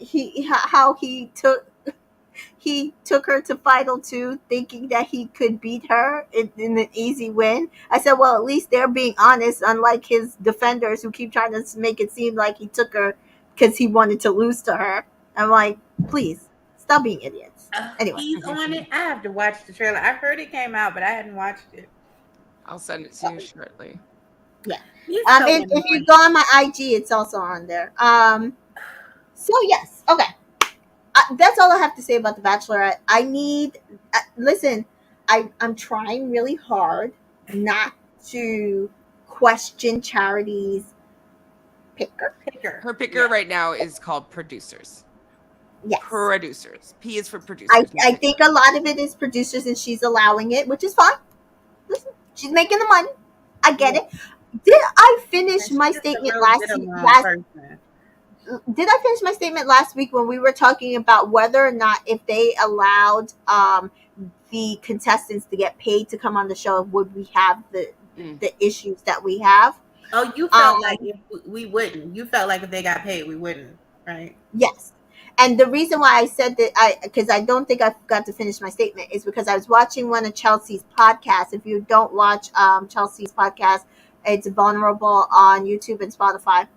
how he took her to Final Two thinking that he could beat her in an easy win. I said, well, at least they're being honest, unlike his defenders who keep trying to make it seem like he took her because he wanted to lose to her. I'm like, please stop being idiots. Anyway, He's on it. I have to watch the trailer. I heard it came out, but I hadn't watched it. I'll send it to you shortly. yeah. He's so If you annoying. go on my IG, it's also on there. So yes, okay. That's all I have to say about the Bachelorette. I need listen. I'm trying really hard not to question Charity's picker. Picker. Her picker Yeah. right now is called producers. Yes, Producers. P is for producers, not I think picker. a lot of it is producers, and she's allowing it, which is fine. Listen, she's making the money. I get Yeah. it. Did I finish And she's my just a statement real get last along last person. did I finish my statement last week when we were talking about whether or not, if they allowed the contestants to get paid to come on the show, would we have Mm. the issues that we have? Oh, you felt like Um, if we wouldn't. You felt like if they got paid, we wouldn't, right? yes. And the reason why I said that, because I don't think I got to finish my statement, is because I was watching one of Chelsea's podcasts. If you don't watch Chelsea's podcast, it's vulnerable on YouTube and Spotify.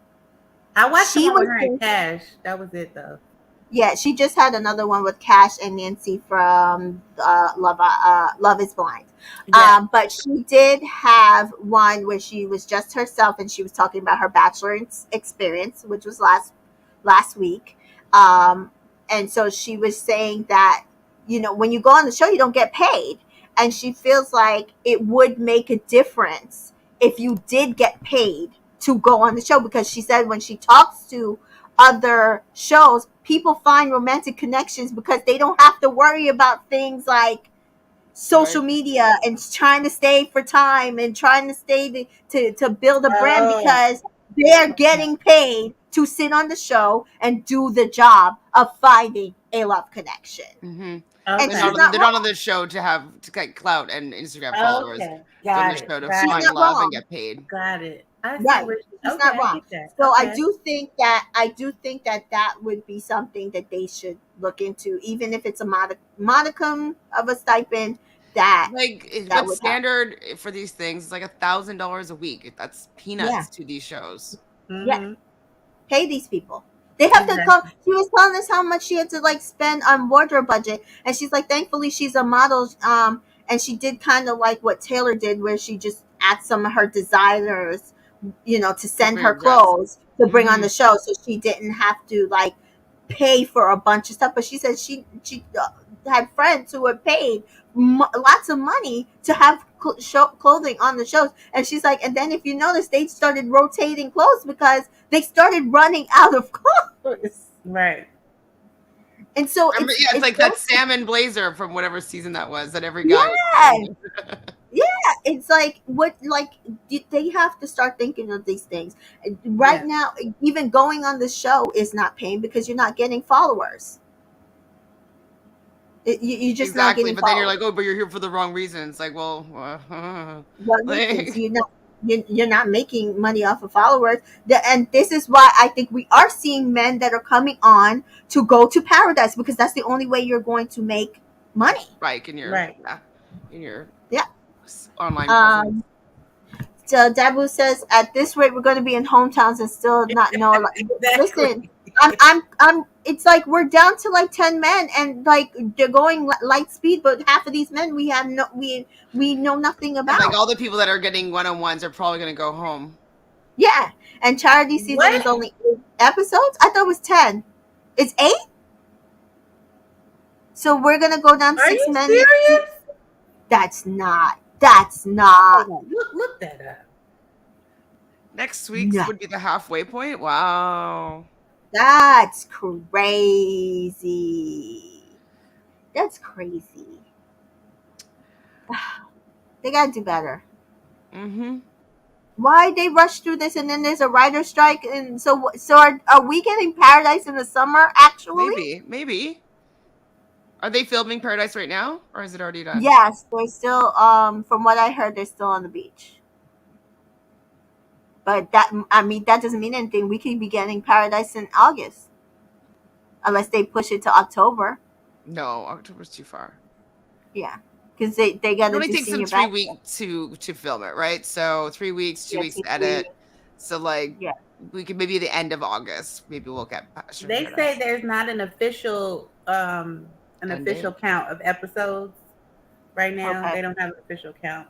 I watched the She one with was her and Cash. That was it, though. Yeah, she just had another one with Cash and Nancy from Love Is Blind. Yeah. But she did have one where she was just herself and she was talking about her bachelor experience, which was last week. And so she was saying that, when you go on the show, you don't get paid. And she feels like it would make a difference if you did get paid to go on the show, because she said when she talks to other shows, people find romantic connections because they don't have to worry about things like social Right. media and trying to stay for time and trying to stay to build a brand, Oh, because they're getting paid to sit on the show and do the job of finding a love connection. Mm-hmm. And They're okay. she's not. not They're not on wrong. the show to get clout and Instagram followers. Okay. They're on the Got it. show to She's Got find it. not love and wrong. get paid. Got it. I see Right. where She's okay, not I wrong. get that. So I Okay. do think that that would be something that they should look into, even if it's a modicum of a stipend. That Like, that what's would help. standard for these things is like $1,000 a week. That's Yeah. peanuts to these shows. Yeah. Mm-hmm. Pay these people. They have to come. Exactly. She was telling us how much she had to like spend on wardrobe budget, and she's like, thankfully she's a model. And she did kind of like what Taylor did, where she just asked some of her designers, to To send bring her a dress. clothes. to bring on Mhm. the show, so she didn't have to like pay for a bunch of stuff. But she said she had friends who had paid lots of money to have clothing on the shows, and she's like, and then if you notice, they started rotating clothes because they started running out of clothes, Right. and so Remember, yeah, it's it's like that those, salmon blazer from whatever season that was that every guy was yeah. wearing. Yeah, it's like what like they have to start thinking of these things. Right Yeah. now, even going on the show is not paying because you're not getting followers. You're just not Exactly, getting but then you're followers. like, oh, but you're here for the wrong reasons. Like, well, What reasons? like, You're not making money off of followers. And this is why I think we are seeing men that are coming on to go to paradise, because that's the only way you're going to make money. spike in your, Right. yeah, in your Yeah. online presence. Um. So Dabu says, at this rate, we're going to be in hometowns and still not know. Listen, Exactly. I'm. It's like we're down to like 10 men, and like they're going light speed. But half of these men we know nothing And like about. all the people that are getting one-on-ones are probably going to go home. Yeah, and Charity season is What? only 8 episodes. I thought it was 10. It's 8. So we're gonna go down to Are six you men next week. serious? That's not. That's not. Hold on. Look that up. Next week's No. would be the halfway point. Wow. That's crazy. That's crazy. They gotta do better. Mm-hmm. Why they rush through this and then there's a writer strike, and so are we getting Paradise in the summer actually? Maybe. Are they filming Paradise right now, or is it already done? Yes, they're still from what I heard they're still on the beach. But that, I mean, that doesn't mean anything. We could be getting Paradise in August unless they push it to October. No, October's too far. Yeah, because they It gotta only do takes them Senior 3 weeks Bachelor. to film it, right? So 3 weeks, two Yeah, weeks to 3. edit. So like Yeah. we could maybe the end of August. Maybe we'll get Bachelor in They say Paradise. there's not an End date. official count of episodes right now. Okay. They don't have an official count.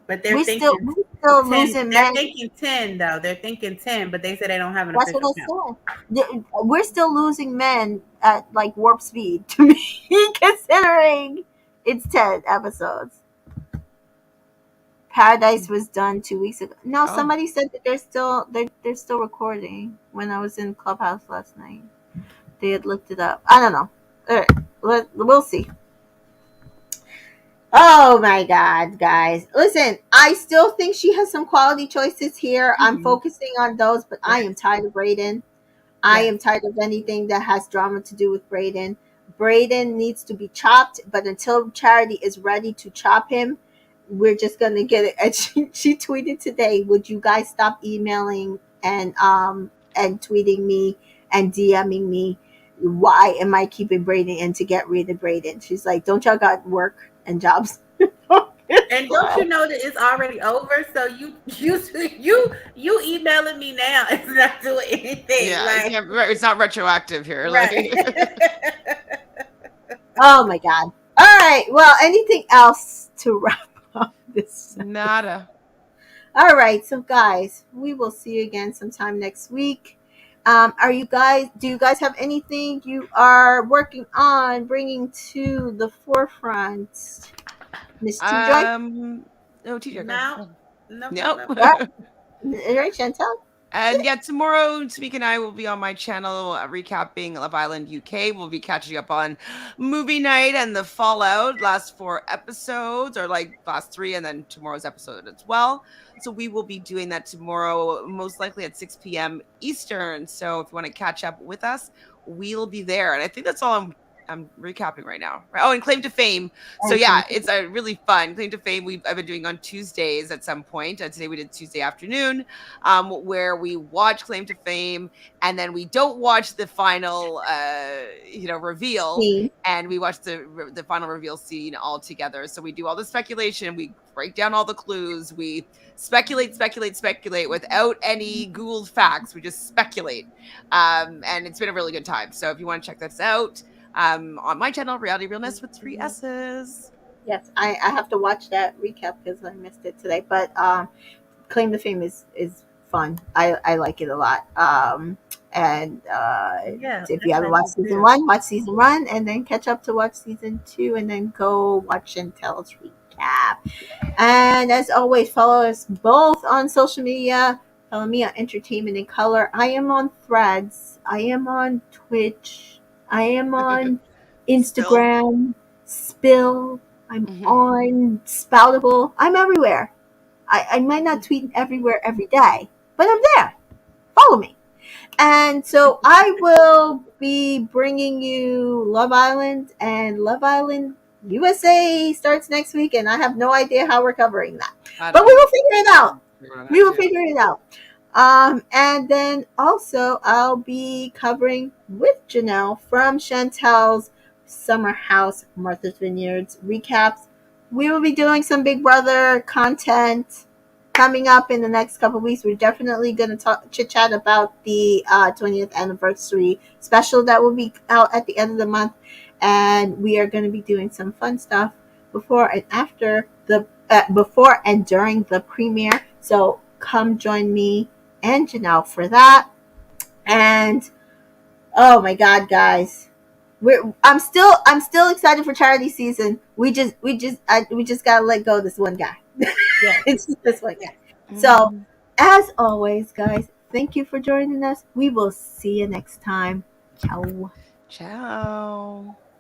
But We they're still thinking we still 10. losing They're men. thinking 10 though. They're thinking 10, but they say they don't have an That's what official I count. said. We're still losing men at like warp speed to me, considering it's 10 episodes. Paradise was done 2 weeks ago. No, Oh, somebody said that they're still recording. When I was in Clubhouse last night, they had looked it up. I don't know. All right, we'll see. Oh my God, guys! Listen, I still think she has some quality choices here. I'm Mhm. focusing on those, but I am Yes. tired of Brayden. I Yes. am tired of anything that has drama to do with Brayden. Brayden needs to be chopped, but until Charity is ready to chop him, we're just gonna get it. And she tweeted today, "Would you guys stop emailing and tweeting me and DMing me? Why am I keeping Brayden in to get rid of Brayden?" She's like, "Don't y'all got work and jobs?" And don't you know that it's already over? So you emailing me now is not doing anything. yeah. It Like can't, it's not retroactive here. right. Like Oh my God! All right. Well, anything else to wrap up this? nada. All right, so guys, we will see you again sometime next week. Do you guys have anything you are working on bringing to the forefront? Miss T Joy? No, TJ, go. No, No. nope, nope, Nope. nope. All right, Chantel? And yeah, tomorrow, Tamika and I will be on my channel recapping Love Island UK. We'll be catching up on movie night and the fallout, last 4 episodes, or like last 3, and then tomorrow's episode as well. So we will be doing that tomorrow, most likely at 6 p.m. Eastern. So if you want to catch up with us, we'll be there. And I think that's all I'm recapping right now. Oh, and Claim to Fame. So Okay. yeah, it's a really fun Claim to Fame. I've been doing on Tuesdays at some point. Today we did Tuesday afternoon, where we watch Claim to Fame and then we don't watch the final, reveal, Me. and we watch the final reveal scene all together. So we do all the speculation, we break down all the clues, we speculate without any Googled facts. We just speculate, and it's been a really good time. So if you want to check this out, on my channel, Reality Realness with 3 S's. Yes, I have to watch that recap because I missed it today. But Claim to Fame is fun. I like it a lot. And Yeah, if you that's haven't nice to watched season hear. one, watch season one, and then catch up to watch season two, and then go watch Chantel's recap. And as always, follow us both on social media. Follow me on Entertainment in Color. I am on Threads. I am on Twitch. I am on Spill. Instagram. Spill. I'm Mhm. on Spoutable. I'm everywhere. I might not tweet everywhere every day, but I'm there. Follow me. And so I will be bringing you Love Island, and Love Island USA starts next week, and I have no idea how we're covering that. I But don't we know. will figure it out. Figure it We out, will yeah. figure it out. And then also I'll be covering with Janelle from Chantel's Summer House Martha's Vineyards recaps. We will be doing some Big Brother content coming up in the next couple of weeks. We're definitely going to talk chit chat about the 20th anniversary special that will be out at the end of the month, and we are going to be doing some fun stuff before and after the before and during the premiere. So come join me and Janelle for that. And oh my God, guys, I'm still excited for charity season. We just gotta let go of this one guy. Yes. It's just this one guy. So Mhm. as always, guys, thank you for joining us. We will see you next time. Ciao. Ciao.